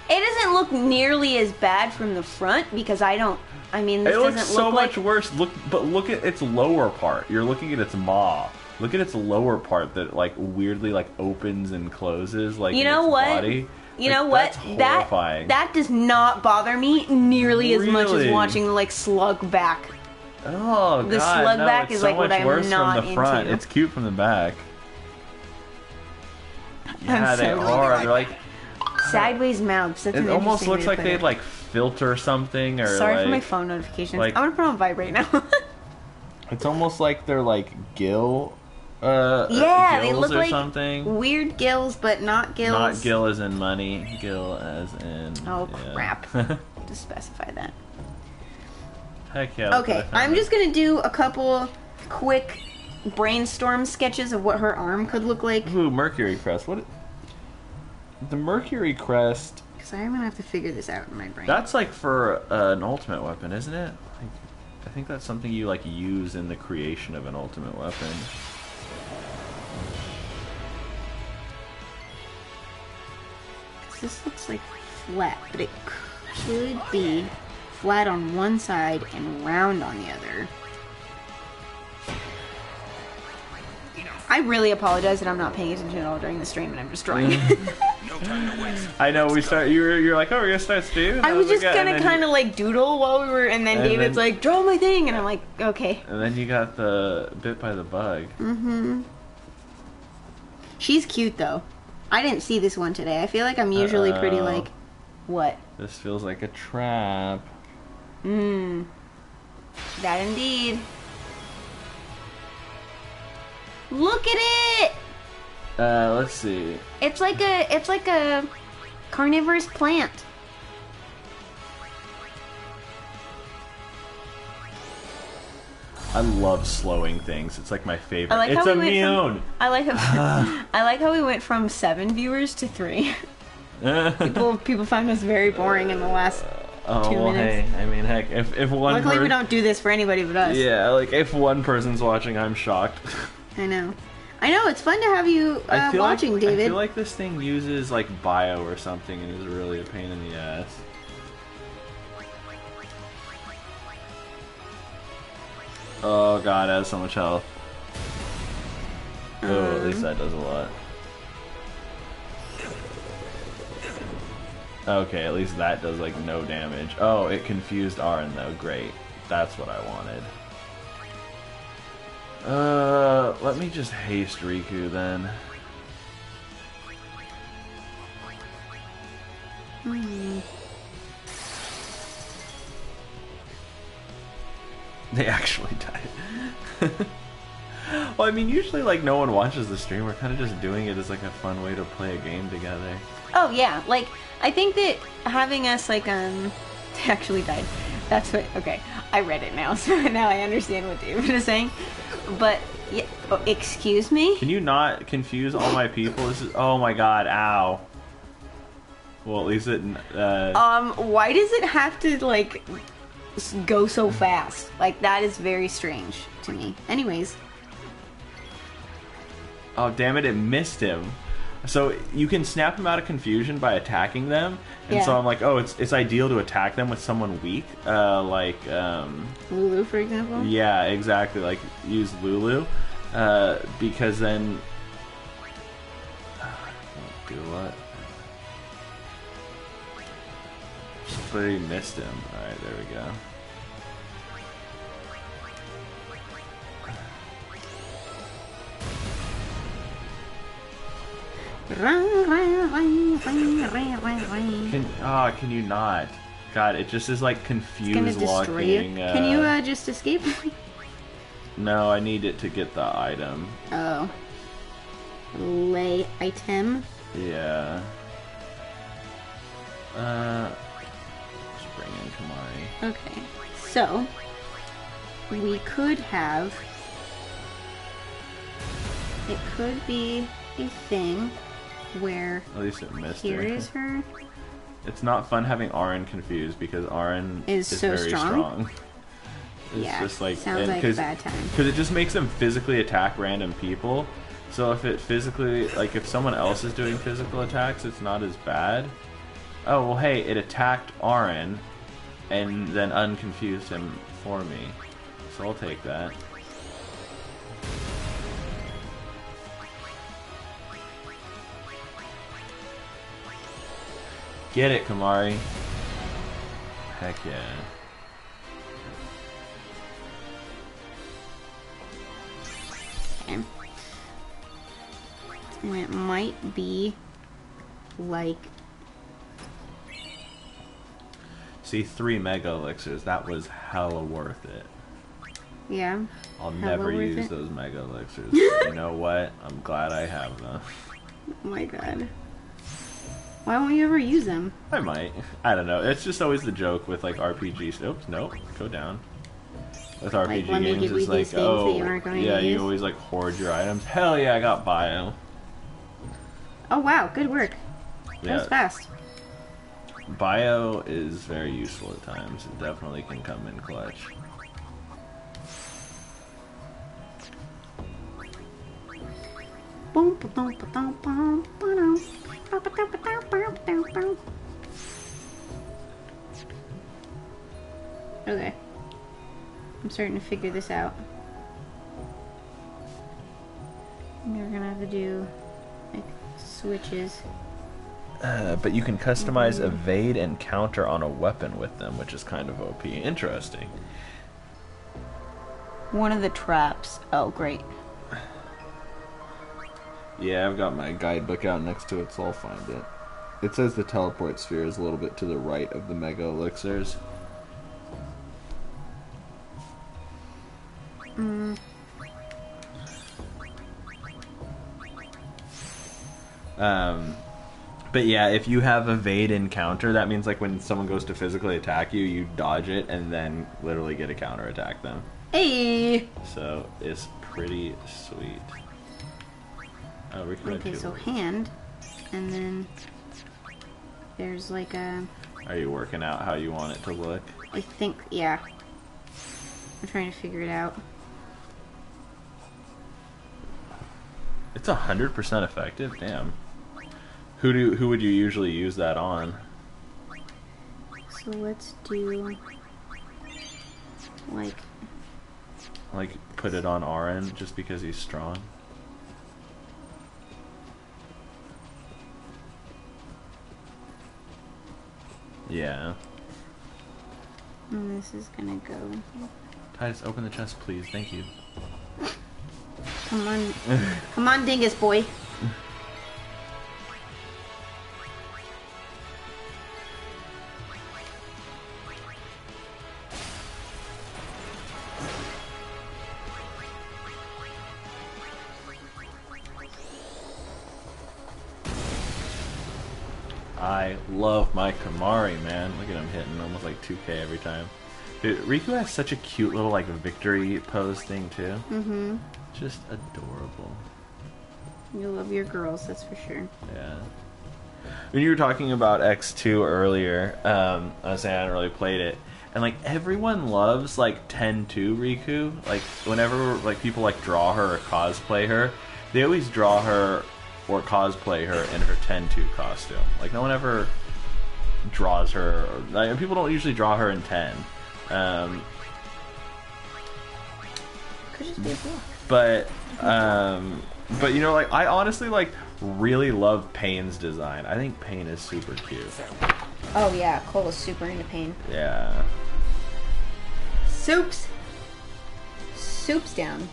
Speaker 2: It doesn't look nearly as bad from the front because I don't I mean, this
Speaker 1: It looks
Speaker 2: doesn't
Speaker 1: so
Speaker 2: look
Speaker 1: much
Speaker 2: like...
Speaker 1: worse. Look at its lower part. You're looking at its maw. Look at its lower part that like weirdly like opens and closes like
Speaker 2: You
Speaker 1: in
Speaker 2: know
Speaker 1: its
Speaker 2: what?
Speaker 1: body.
Speaker 2: You
Speaker 1: Like,
Speaker 2: know what?
Speaker 1: That's horrifying.
Speaker 2: That does not bother me nearly as much as
Speaker 1: Really?
Speaker 2: watching like slug back.
Speaker 1: Oh
Speaker 2: The
Speaker 1: god,
Speaker 2: slug
Speaker 1: no,
Speaker 2: back
Speaker 1: it's
Speaker 2: is
Speaker 1: so
Speaker 2: like what
Speaker 1: much
Speaker 2: I'm
Speaker 1: worse
Speaker 2: not
Speaker 1: from the front.
Speaker 2: into.
Speaker 1: It's cute from the back. Yeah,
Speaker 2: so
Speaker 1: they
Speaker 2: glad
Speaker 1: are.
Speaker 2: you
Speaker 1: They're like
Speaker 2: Sideways mouths. That's
Speaker 1: it
Speaker 2: an
Speaker 1: almost
Speaker 2: interesting
Speaker 1: looks
Speaker 2: way to
Speaker 1: like
Speaker 2: put
Speaker 1: they'd
Speaker 2: it.
Speaker 1: like filter something or
Speaker 2: Sorry
Speaker 1: like
Speaker 2: for my phone notifications.
Speaker 1: like-
Speaker 2: I'm gonna put on vibrate now.
Speaker 1: it's almost like they're like gill
Speaker 2: yeah, they
Speaker 1: gills
Speaker 2: look
Speaker 1: or
Speaker 2: like
Speaker 1: something.
Speaker 2: weird gills, but not gills.
Speaker 1: Not gill as in money, gill as in
Speaker 2: Oh
Speaker 1: yeah.
Speaker 2: crap! To specify that.
Speaker 1: Heck yeah. look
Speaker 2: Okay,
Speaker 1: what I found.
Speaker 2: I'm just gonna do a couple quick brainstorm sketches of what her arm could look like.
Speaker 1: Ooh, Mercury Crest. What? The Mercury Crest.
Speaker 2: Because I'm gonna have to figure this out in my brain.
Speaker 1: That's like for an ultimate weapon, isn't it? Like, I think that's something you like use in the creation of an ultimate weapon.
Speaker 2: This looks like flat, but it could be flat on one side and round on the other. I really apologize that I'm not paying attention at all during the stream and I'm just drawing.
Speaker 1: I know we start. You're like, oh, we're gonna start Stu.
Speaker 2: I was just
Speaker 1: like,
Speaker 2: gonna kind of like doodle while we were, and then
Speaker 1: And
Speaker 2: David's
Speaker 1: then-
Speaker 2: like, draw my thing, and I'm like, okay.
Speaker 1: And then you got the bit by the bug.
Speaker 2: She's cute though. I didn't see this one today. I feel like I'm usually pretty
Speaker 1: Uh-oh.
Speaker 2: like, what?
Speaker 1: This feels like a trap.
Speaker 2: That indeed. Look at it!
Speaker 1: Let's see.
Speaker 2: It's like a carnivorous plant.
Speaker 1: I love slowing things. It's like my favorite.
Speaker 2: I like
Speaker 1: It's
Speaker 2: how
Speaker 1: a
Speaker 2: we went
Speaker 1: Mion.
Speaker 2: I like how I like how we went from 7 viewers to 3. People found us very boring in the last
Speaker 1: Oh,
Speaker 2: 2
Speaker 1: well,
Speaker 2: minutes.
Speaker 1: hey, I mean, heck, if one
Speaker 2: Luckily, we
Speaker 1: per-
Speaker 2: don't do this for anybody but us.
Speaker 1: Yeah, like if one person's watching, I'm shocked.
Speaker 2: I know. It's fun to have you
Speaker 1: I feel
Speaker 2: watching,
Speaker 1: like,
Speaker 2: David.
Speaker 1: I feel like this thing uses like bio or something and is really a pain in the ass. Oh god, it has so much health. Oh, at least that does a lot. Okay, at least that does like no damage. Oh, it confused Arin though. Great. That's what I wanted. Let me just haste Riku then. They actually died. Well, I mean, usually like no one watches the stream. We're kind of just doing it as like a fun way to play a game together.
Speaker 2: Oh yeah, like I think that having us like they actually died. That's what. Okay, I read it now, so now I understand what David is saying. But yeah, oh, excuse me.
Speaker 1: Can you not confuse all my people? This is oh my god, ow. Well, at least it.
Speaker 2: Why does it have to like go so fast? Like that is very strange to me. Anyways.
Speaker 1: Oh damn it! It missed him. So you can snap him out of confusion by attacking them, and so
Speaker 2: Yeah.
Speaker 1: I'm like, oh, it's ideal to attack them with someone weak, like
Speaker 2: Lulu, for example.
Speaker 1: yeah, exactly, like use Lulu, because then do what? But he missed him. All right, there we go. Can you not? God, it just is like
Speaker 2: It's gonna
Speaker 1: confused
Speaker 2: destroy you.
Speaker 1: locking.
Speaker 2: Can you just escape?
Speaker 1: No, I need it to get the item.
Speaker 2: Oh. Lay item.
Speaker 1: Yeah. Just bring in Kamari.
Speaker 2: Okay. So we could have. It could be a thing where
Speaker 1: At least it missed
Speaker 2: here
Speaker 1: her.
Speaker 2: is her.
Speaker 1: It's not fun having Arin confused because Arin
Speaker 2: Is so
Speaker 1: very
Speaker 2: strong?
Speaker 1: It's
Speaker 2: Yeah,
Speaker 1: just like
Speaker 2: sounds like a bad time.
Speaker 1: Because it just makes them physically attack random people. So if it physically, like if someone else is doing physical attacks, it's not as bad. Oh well, hey, it attacked Arin, and then unconfused him for me. So I'll take that. Get it, Kamari. Heck yeah.
Speaker 2: Okay. And it might be like...
Speaker 1: See, 3 Mega Elixirs. That was hella worth it.
Speaker 2: Yeah.
Speaker 1: I'll
Speaker 2: hella
Speaker 1: never
Speaker 2: worth
Speaker 1: use
Speaker 2: it.
Speaker 1: those Mega Elixirs. You know what? I'm glad I have them.
Speaker 2: Oh my god. Why won't you ever use them?
Speaker 1: I might. I don't know. It's just always the joke with like RPGs. Oops, nope. Go down. With RPG
Speaker 2: when they
Speaker 1: games,
Speaker 2: give you
Speaker 1: it's like,
Speaker 2: these things that
Speaker 1: oh,
Speaker 2: you aren't going
Speaker 1: yeah,
Speaker 2: to
Speaker 1: you
Speaker 2: use?
Speaker 1: always like hoard your items. Hell yeah, I got bio.
Speaker 2: Oh wow, good work. That
Speaker 1: Yeah.
Speaker 2: was fast.
Speaker 1: Bio is very useful at times. It definitely can come in clutch.
Speaker 2: Boom, ba-dum, ba-dum, bum, ba-dum, ba-ba-dum, ba-dum, ba-dum, ba-dum. Okay. I'm starting to figure this out. You're gonna have to do like switches.
Speaker 1: But you can customize evade and counter on a weapon with them, which is kind of OP. Interesting.
Speaker 2: One of the traps. Oh, great.
Speaker 1: Yeah, I've got my guidebook out next to it, so I'll find it. It says the teleport sphere is a little bit to the right of the Mega Elixirs. But yeah, if you have evade and counter, that means like when someone goes to physically attack you, you dodge it and then literally get a counter attack them.
Speaker 2: Hey!
Speaker 1: So it's pretty sweet. Oh, we can
Speaker 2: Okay,
Speaker 1: do
Speaker 2: so
Speaker 1: it.
Speaker 2: hand. And then there's like a...
Speaker 1: Are you working out how you want it to look?
Speaker 2: I think, yeah. I'm trying to figure it out.
Speaker 1: It's 100% effective. Damn. Who would you usually use that on?
Speaker 2: So let's do...
Speaker 1: Like put it on Aren just because he's strong. Yeah.
Speaker 2: And this is gonna go...
Speaker 1: Titus, open the chest, please. Thank you.
Speaker 2: Come on. Come on, dingus boy.
Speaker 1: I love my Kamari, man. Look at him hitting almost like 2k every time. Dude, Riku has such a cute little like victory pose thing too.
Speaker 2: Mm-hmm.
Speaker 1: Just adorable.
Speaker 2: You love your girls, that's for sure.
Speaker 1: Yeah. When you were talking about X2 earlier, I was saying I hadn't really played it, and like everyone loves like 10-2 Riku. Like whenever like people like draw her or cosplay her, they always draw her or cosplay her in her 10-2 costume. Like no one ever draws her. Or, like, people don't usually draw her in 10.
Speaker 2: Could just be a block.
Speaker 1: But you know, like I honestly like really love Pain's design. I think Pain is super cute.
Speaker 2: Oh yeah, Cole is super into pain.
Speaker 1: Yeah.
Speaker 2: Soup's down.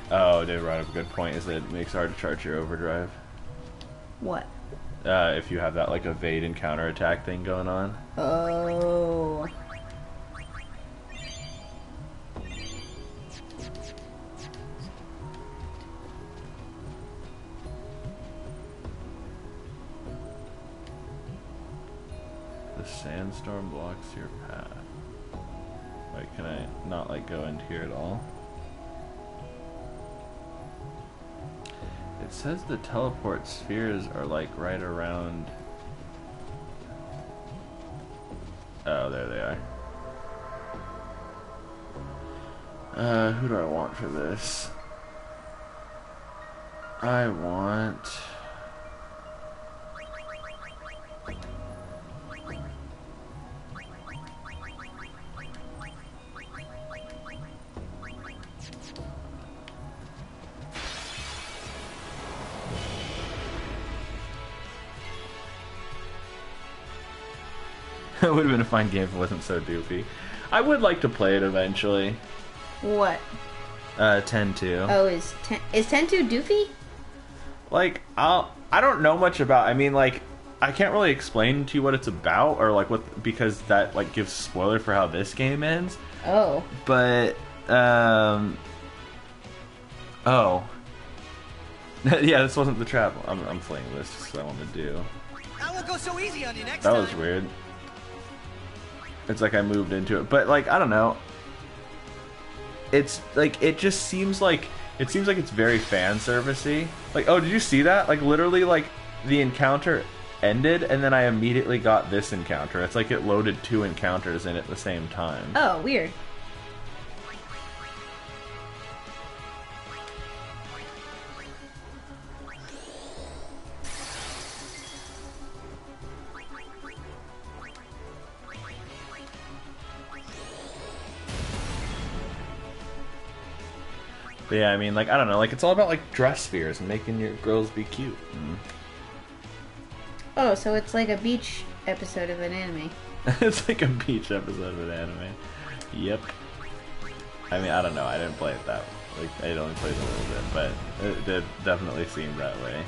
Speaker 1: Oh, Dave brought up a good point. Is that it makes it hard to charge your overdrive
Speaker 2: What?
Speaker 1: if you have that like evade and counter attack thing going on.
Speaker 2: Oh.
Speaker 1: The sandstorm blocks your path. Wait, can I not like go into here at all? It says the teleport spheres are like right around. Oh, there they are. Who do I want for this? I want... It would have been a fine game if it wasn't so doofy. I would like to play it eventually.
Speaker 2: What?
Speaker 1: 10-2.
Speaker 2: Oh, is 10-2 doofy?
Speaker 1: Like, I don't know much about. I mean, like, I can't really explain to you what it's about, or like what, because that like gives spoiler for how this game ends.
Speaker 2: Oh.
Speaker 1: But oh. Yeah, this wasn't the trap. I'm playing this just because I want to do.
Speaker 10: I won't go so easy on you next
Speaker 1: That
Speaker 10: time.
Speaker 1: was weird. It's like I moved into it, but like I don't know. It's like it just seems like it's very fan servicey. Like, oh, did you see that? Like literally, like the encounter ended, and then I immediately got this encounter. It's like it loaded 2 encounters in at the same time.
Speaker 2: Oh, weird.
Speaker 1: But yeah, I mean, like, I don't know, like, it's all about, like, dress spheres and making your girls be cute.
Speaker 2: Oh, so it's like a beach episode of an anime.
Speaker 1: It's like a beach episode of an anime. Yep. I mean, I don't know, I didn't play it that way. Like, I only played a little bit, but it did definitely seem that way.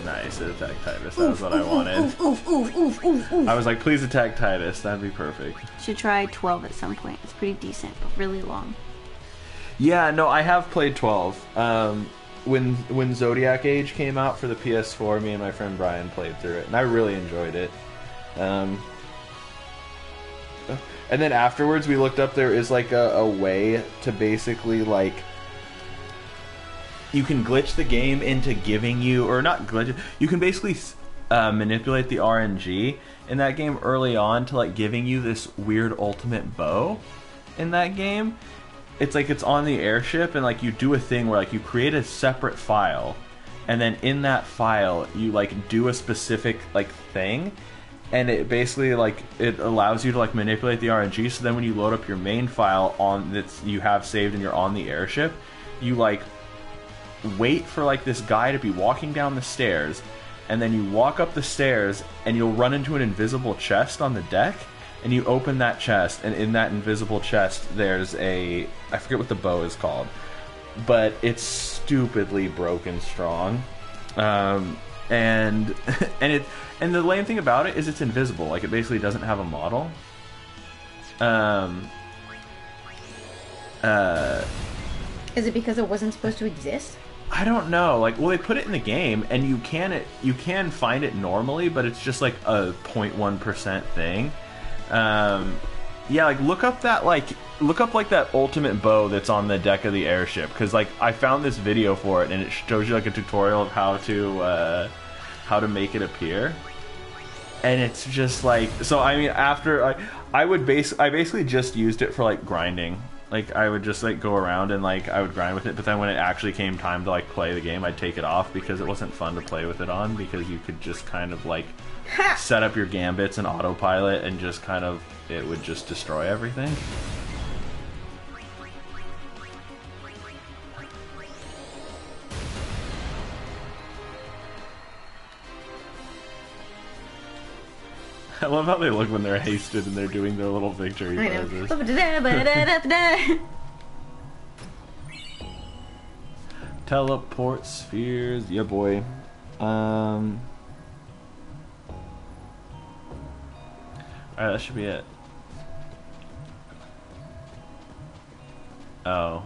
Speaker 1: Nice, it attacked Titus. That was what I wanted. I was like, please attack Titus. That'd be perfect.
Speaker 2: Should try 12 at some point. It's pretty decent, but really long.
Speaker 1: Yeah, no, I have played 12. When Zodiac Age came out for the PS4, me and my friend Brian played through it, and I really enjoyed it. And then afterwards, we looked up, there is like a way to basically like, you can glitch the game into giving you, or not glitch, you can basically manipulate the RNG in that game early on to like giving you this weird ultimate bow in that game. It's like it's on the airship, and like you do a thing where like you create a separate file, and then in that file you like do a specific like thing, and it basically like it allows you to like manipulate the RNG. So then when you load up your main file on that you have saved and you're on the airship, you like wait for like this guy to be walking down the stairs, and then you walk up the stairs and you'll run into an invisible chest on the deck, and you open that chest, and in that invisible chest there's a, I forget what the bow is called, but it's stupidly broken strong. And and the lame thing about it is it's invisible. Like it basically doesn't have a model.
Speaker 2: Is it because it wasn't supposed to exist?
Speaker 1: I don't know. Like, well, they put it in the game, and you can find it normally, but it's just like a 0.1% thing. Yeah, like look up like that ultimate bow that's on the deck of the airship, because like I found this video for it, and it shows you like a tutorial of how to make it appear, and it's just like, so I mean, after I basically just used it for like grinding. Like I would just like go around and like I would grind with it, but then when it actually came time to like play the game, I'd take it off because it wasn't fun to play with it on, because you could just kind of like set up your gambits and autopilot and just kind of, it would just destroy everything. I love how they look when they're hasted and they're doing their little victory poses. Teleport spheres, yeah boy. Alright, that should be it. Oh.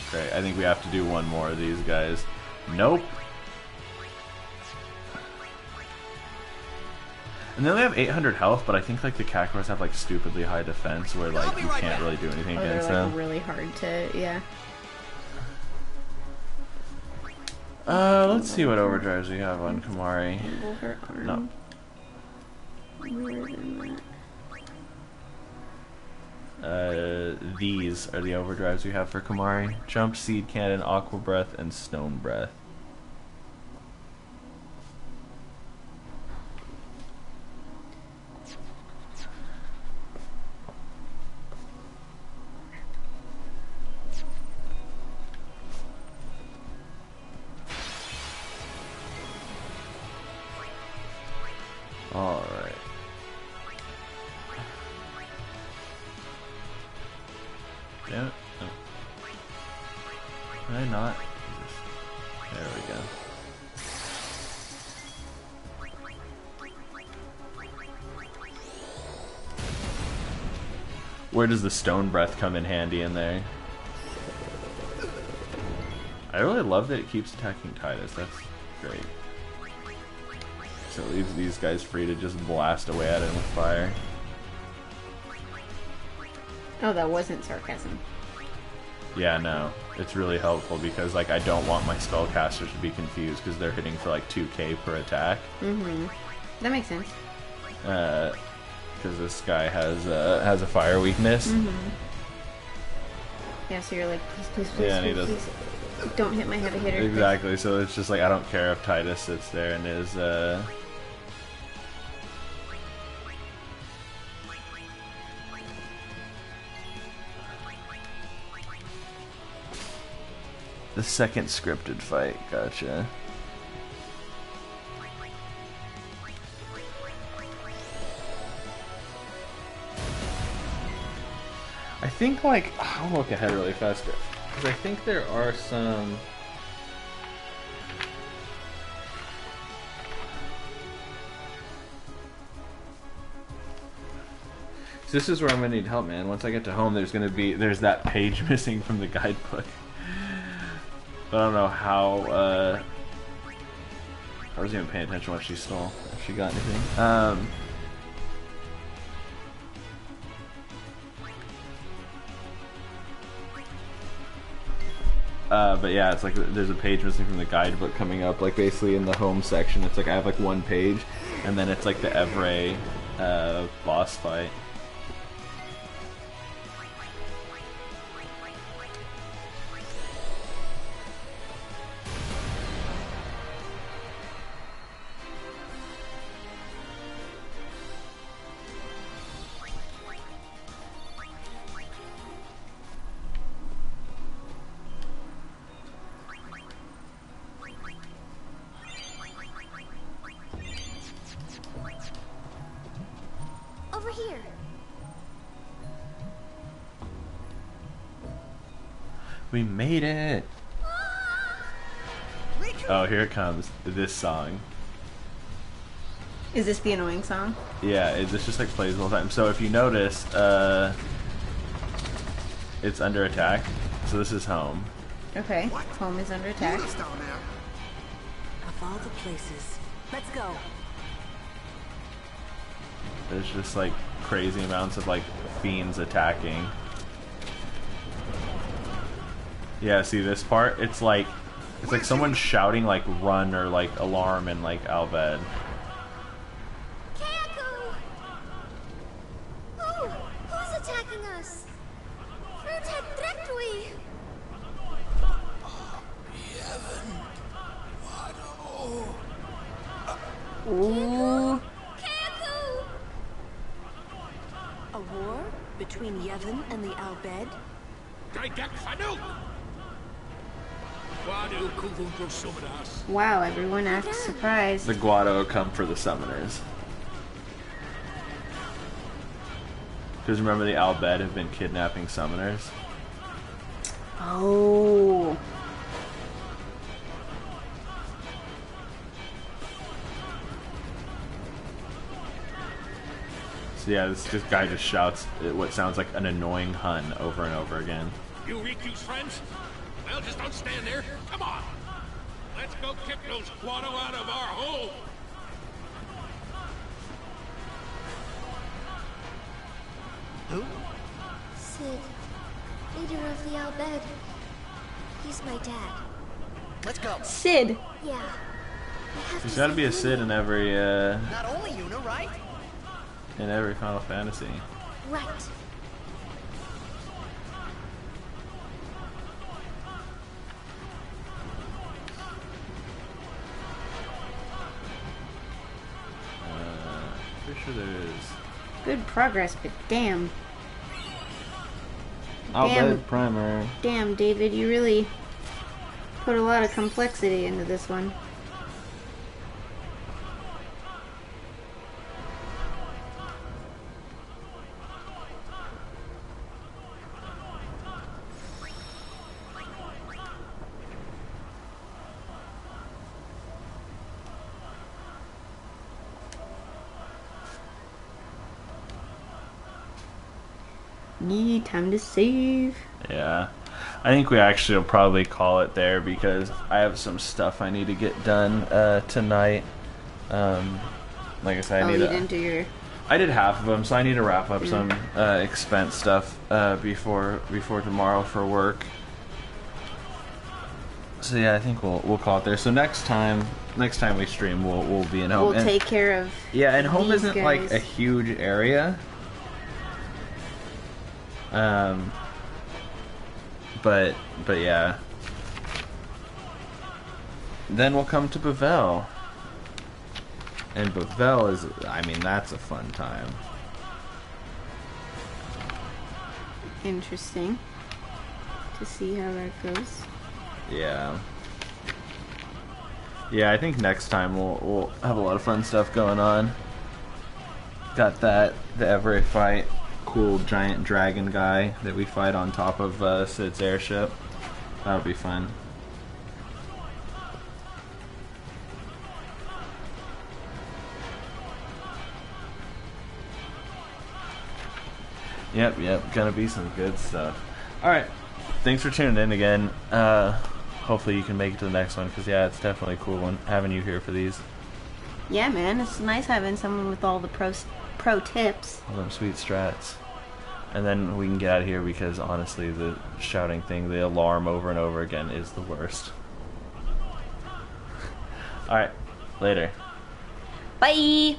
Speaker 1: Great, I think we have to do one more of these guys. Nope. And they only have 800 health, but I think like the Kakarot have like stupidly high defense where like you can't really do anything against
Speaker 2: they're, like,
Speaker 1: them.
Speaker 2: really hard to, yeah.
Speaker 1: Let's see what overdrives we have on Kimahri. No. These are the overdrives we have for Kimahri. Jump, Seed Cannon, Aqua Breath, and Stone Breath. Damn it. Oh. Did I not? There we go. Where does the stone breath come in handy in there? I really love that it keeps attacking Tidus. That's great. So it leaves these guys free to just blast away at it with fire.
Speaker 2: Oh, that wasn't sarcasm.
Speaker 1: Yeah, no. It's really helpful because like I don't want my spellcasters to be confused because they're hitting for like 2k per attack.
Speaker 2: Mm-hmm. That makes sense.
Speaker 1: Because this guy has a fire weakness.
Speaker 2: Mm-hmm. Yeah, so you're like, please,
Speaker 1: Yeah, and he
Speaker 2: please,
Speaker 1: does.
Speaker 2: please. Don't hit my heavy hitter.
Speaker 1: Exactly, so it's just like I don't care if Tidus sits there and is the second scripted fight, gotcha. I think like I'll look ahead really fast because I think there are some. So this is where I'm gonna need help, man. Once I get to home, there's that page missing from the guidebook. But I don't know how. I wasn't even paying attention to what she stole. If she got anything. But yeah, it's like there's a page missing from the guidebook coming up, like basically in the home section. It's like I have like one page, and then it's like the Evray boss fight.
Speaker 7: Over here.
Speaker 1: We made it! Oh, here it comes. This song.
Speaker 2: Is this the annoying song?
Speaker 1: Yeah, this just like plays the whole time. So if you notice, it's under attack. So this is home.
Speaker 2: Okay. Home is under attack.
Speaker 3: Of all the places. Let's go.
Speaker 1: There's just like crazy amounts of like fiends attacking. Yeah, see this part? It's like someone shouting like run or like alarm in like Albed.
Speaker 7: Kayaku! Who's attacking us? Fruta Drectui!
Speaker 2: Ooh.
Speaker 7: Kayaku!
Speaker 3: A war between Yevon and the Albed?
Speaker 2: Wow, everyone acts surprised.
Speaker 1: The Guado come for the summoners. Because remember the Albed have been kidnapping summoners?
Speaker 2: Oh.
Speaker 1: So yeah, this guy just shouts what sounds like an annoying Hun over and over again.
Speaker 11: You Riku's friends? Well, just don't stand there. Come on. Let's go kick those Guado out of our hole.
Speaker 7: Who? Sid. Leader of the Albed. He's my dad.
Speaker 10: Let's go.
Speaker 2: Sid.
Speaker 7: Yeah.
Speaker 1: There's gotta be a Sid in every,
Speaker 10: Not only Yuna, right?
Speaker 1: in every Final Fantasy.
Speaker 7: Right.
Speaker 1: Pretty sure there is.
Speaker 2: Good progress, but damn.
Speaker 1: Albed Primer.
Speaker 2: Damn, David, you really put a lot of complexity into this one. Yeah, time to save.
Speaker 1: Yeah. I think we actually will probably call it there because I have some stuff I need to get done tonight. Like I said, I need
Speaker 2: you didn't do your...
Speaker 1: I did half of them, so I need to wrap up some expense stuff before tomorrow for work. So yeah, I think we'll call it there. So next time we stream, we'll be in home.
Speaker 2: We'll take care of.
Speaker 1: Yeah, and home
Speaker 2: these
Speaker 1: isn't like
Speaker 2: guys.
Speaker 1: a huge area. But yeah. Then we'll come to Bevelle. And Bevelle is, I mean, that's a fun time.
Speaker 2: Interesting to see how that goes.
Speaker 1: Yeah. Yeah, I think next time we'll have a lot of fun stuff going on. Got the Everett fight. Cool giant dragon guy that we fight on top of Sid's airship. That'll be fun. Yep, gonna be some good stuff. Alright, thanks for tuning in again. Hopefully you can make it to the next one, because yeah, it's definitely a cool one, having you here for these.
Speaker 2: Yeah, man, it's nice having someone with all the pro tips.
Speaker 1: All them sweet strats. And then we can get out of here, because honestly, the shouting thing, the alarm over and over again is the worst. Alright, later.
Speaker 2: Bye!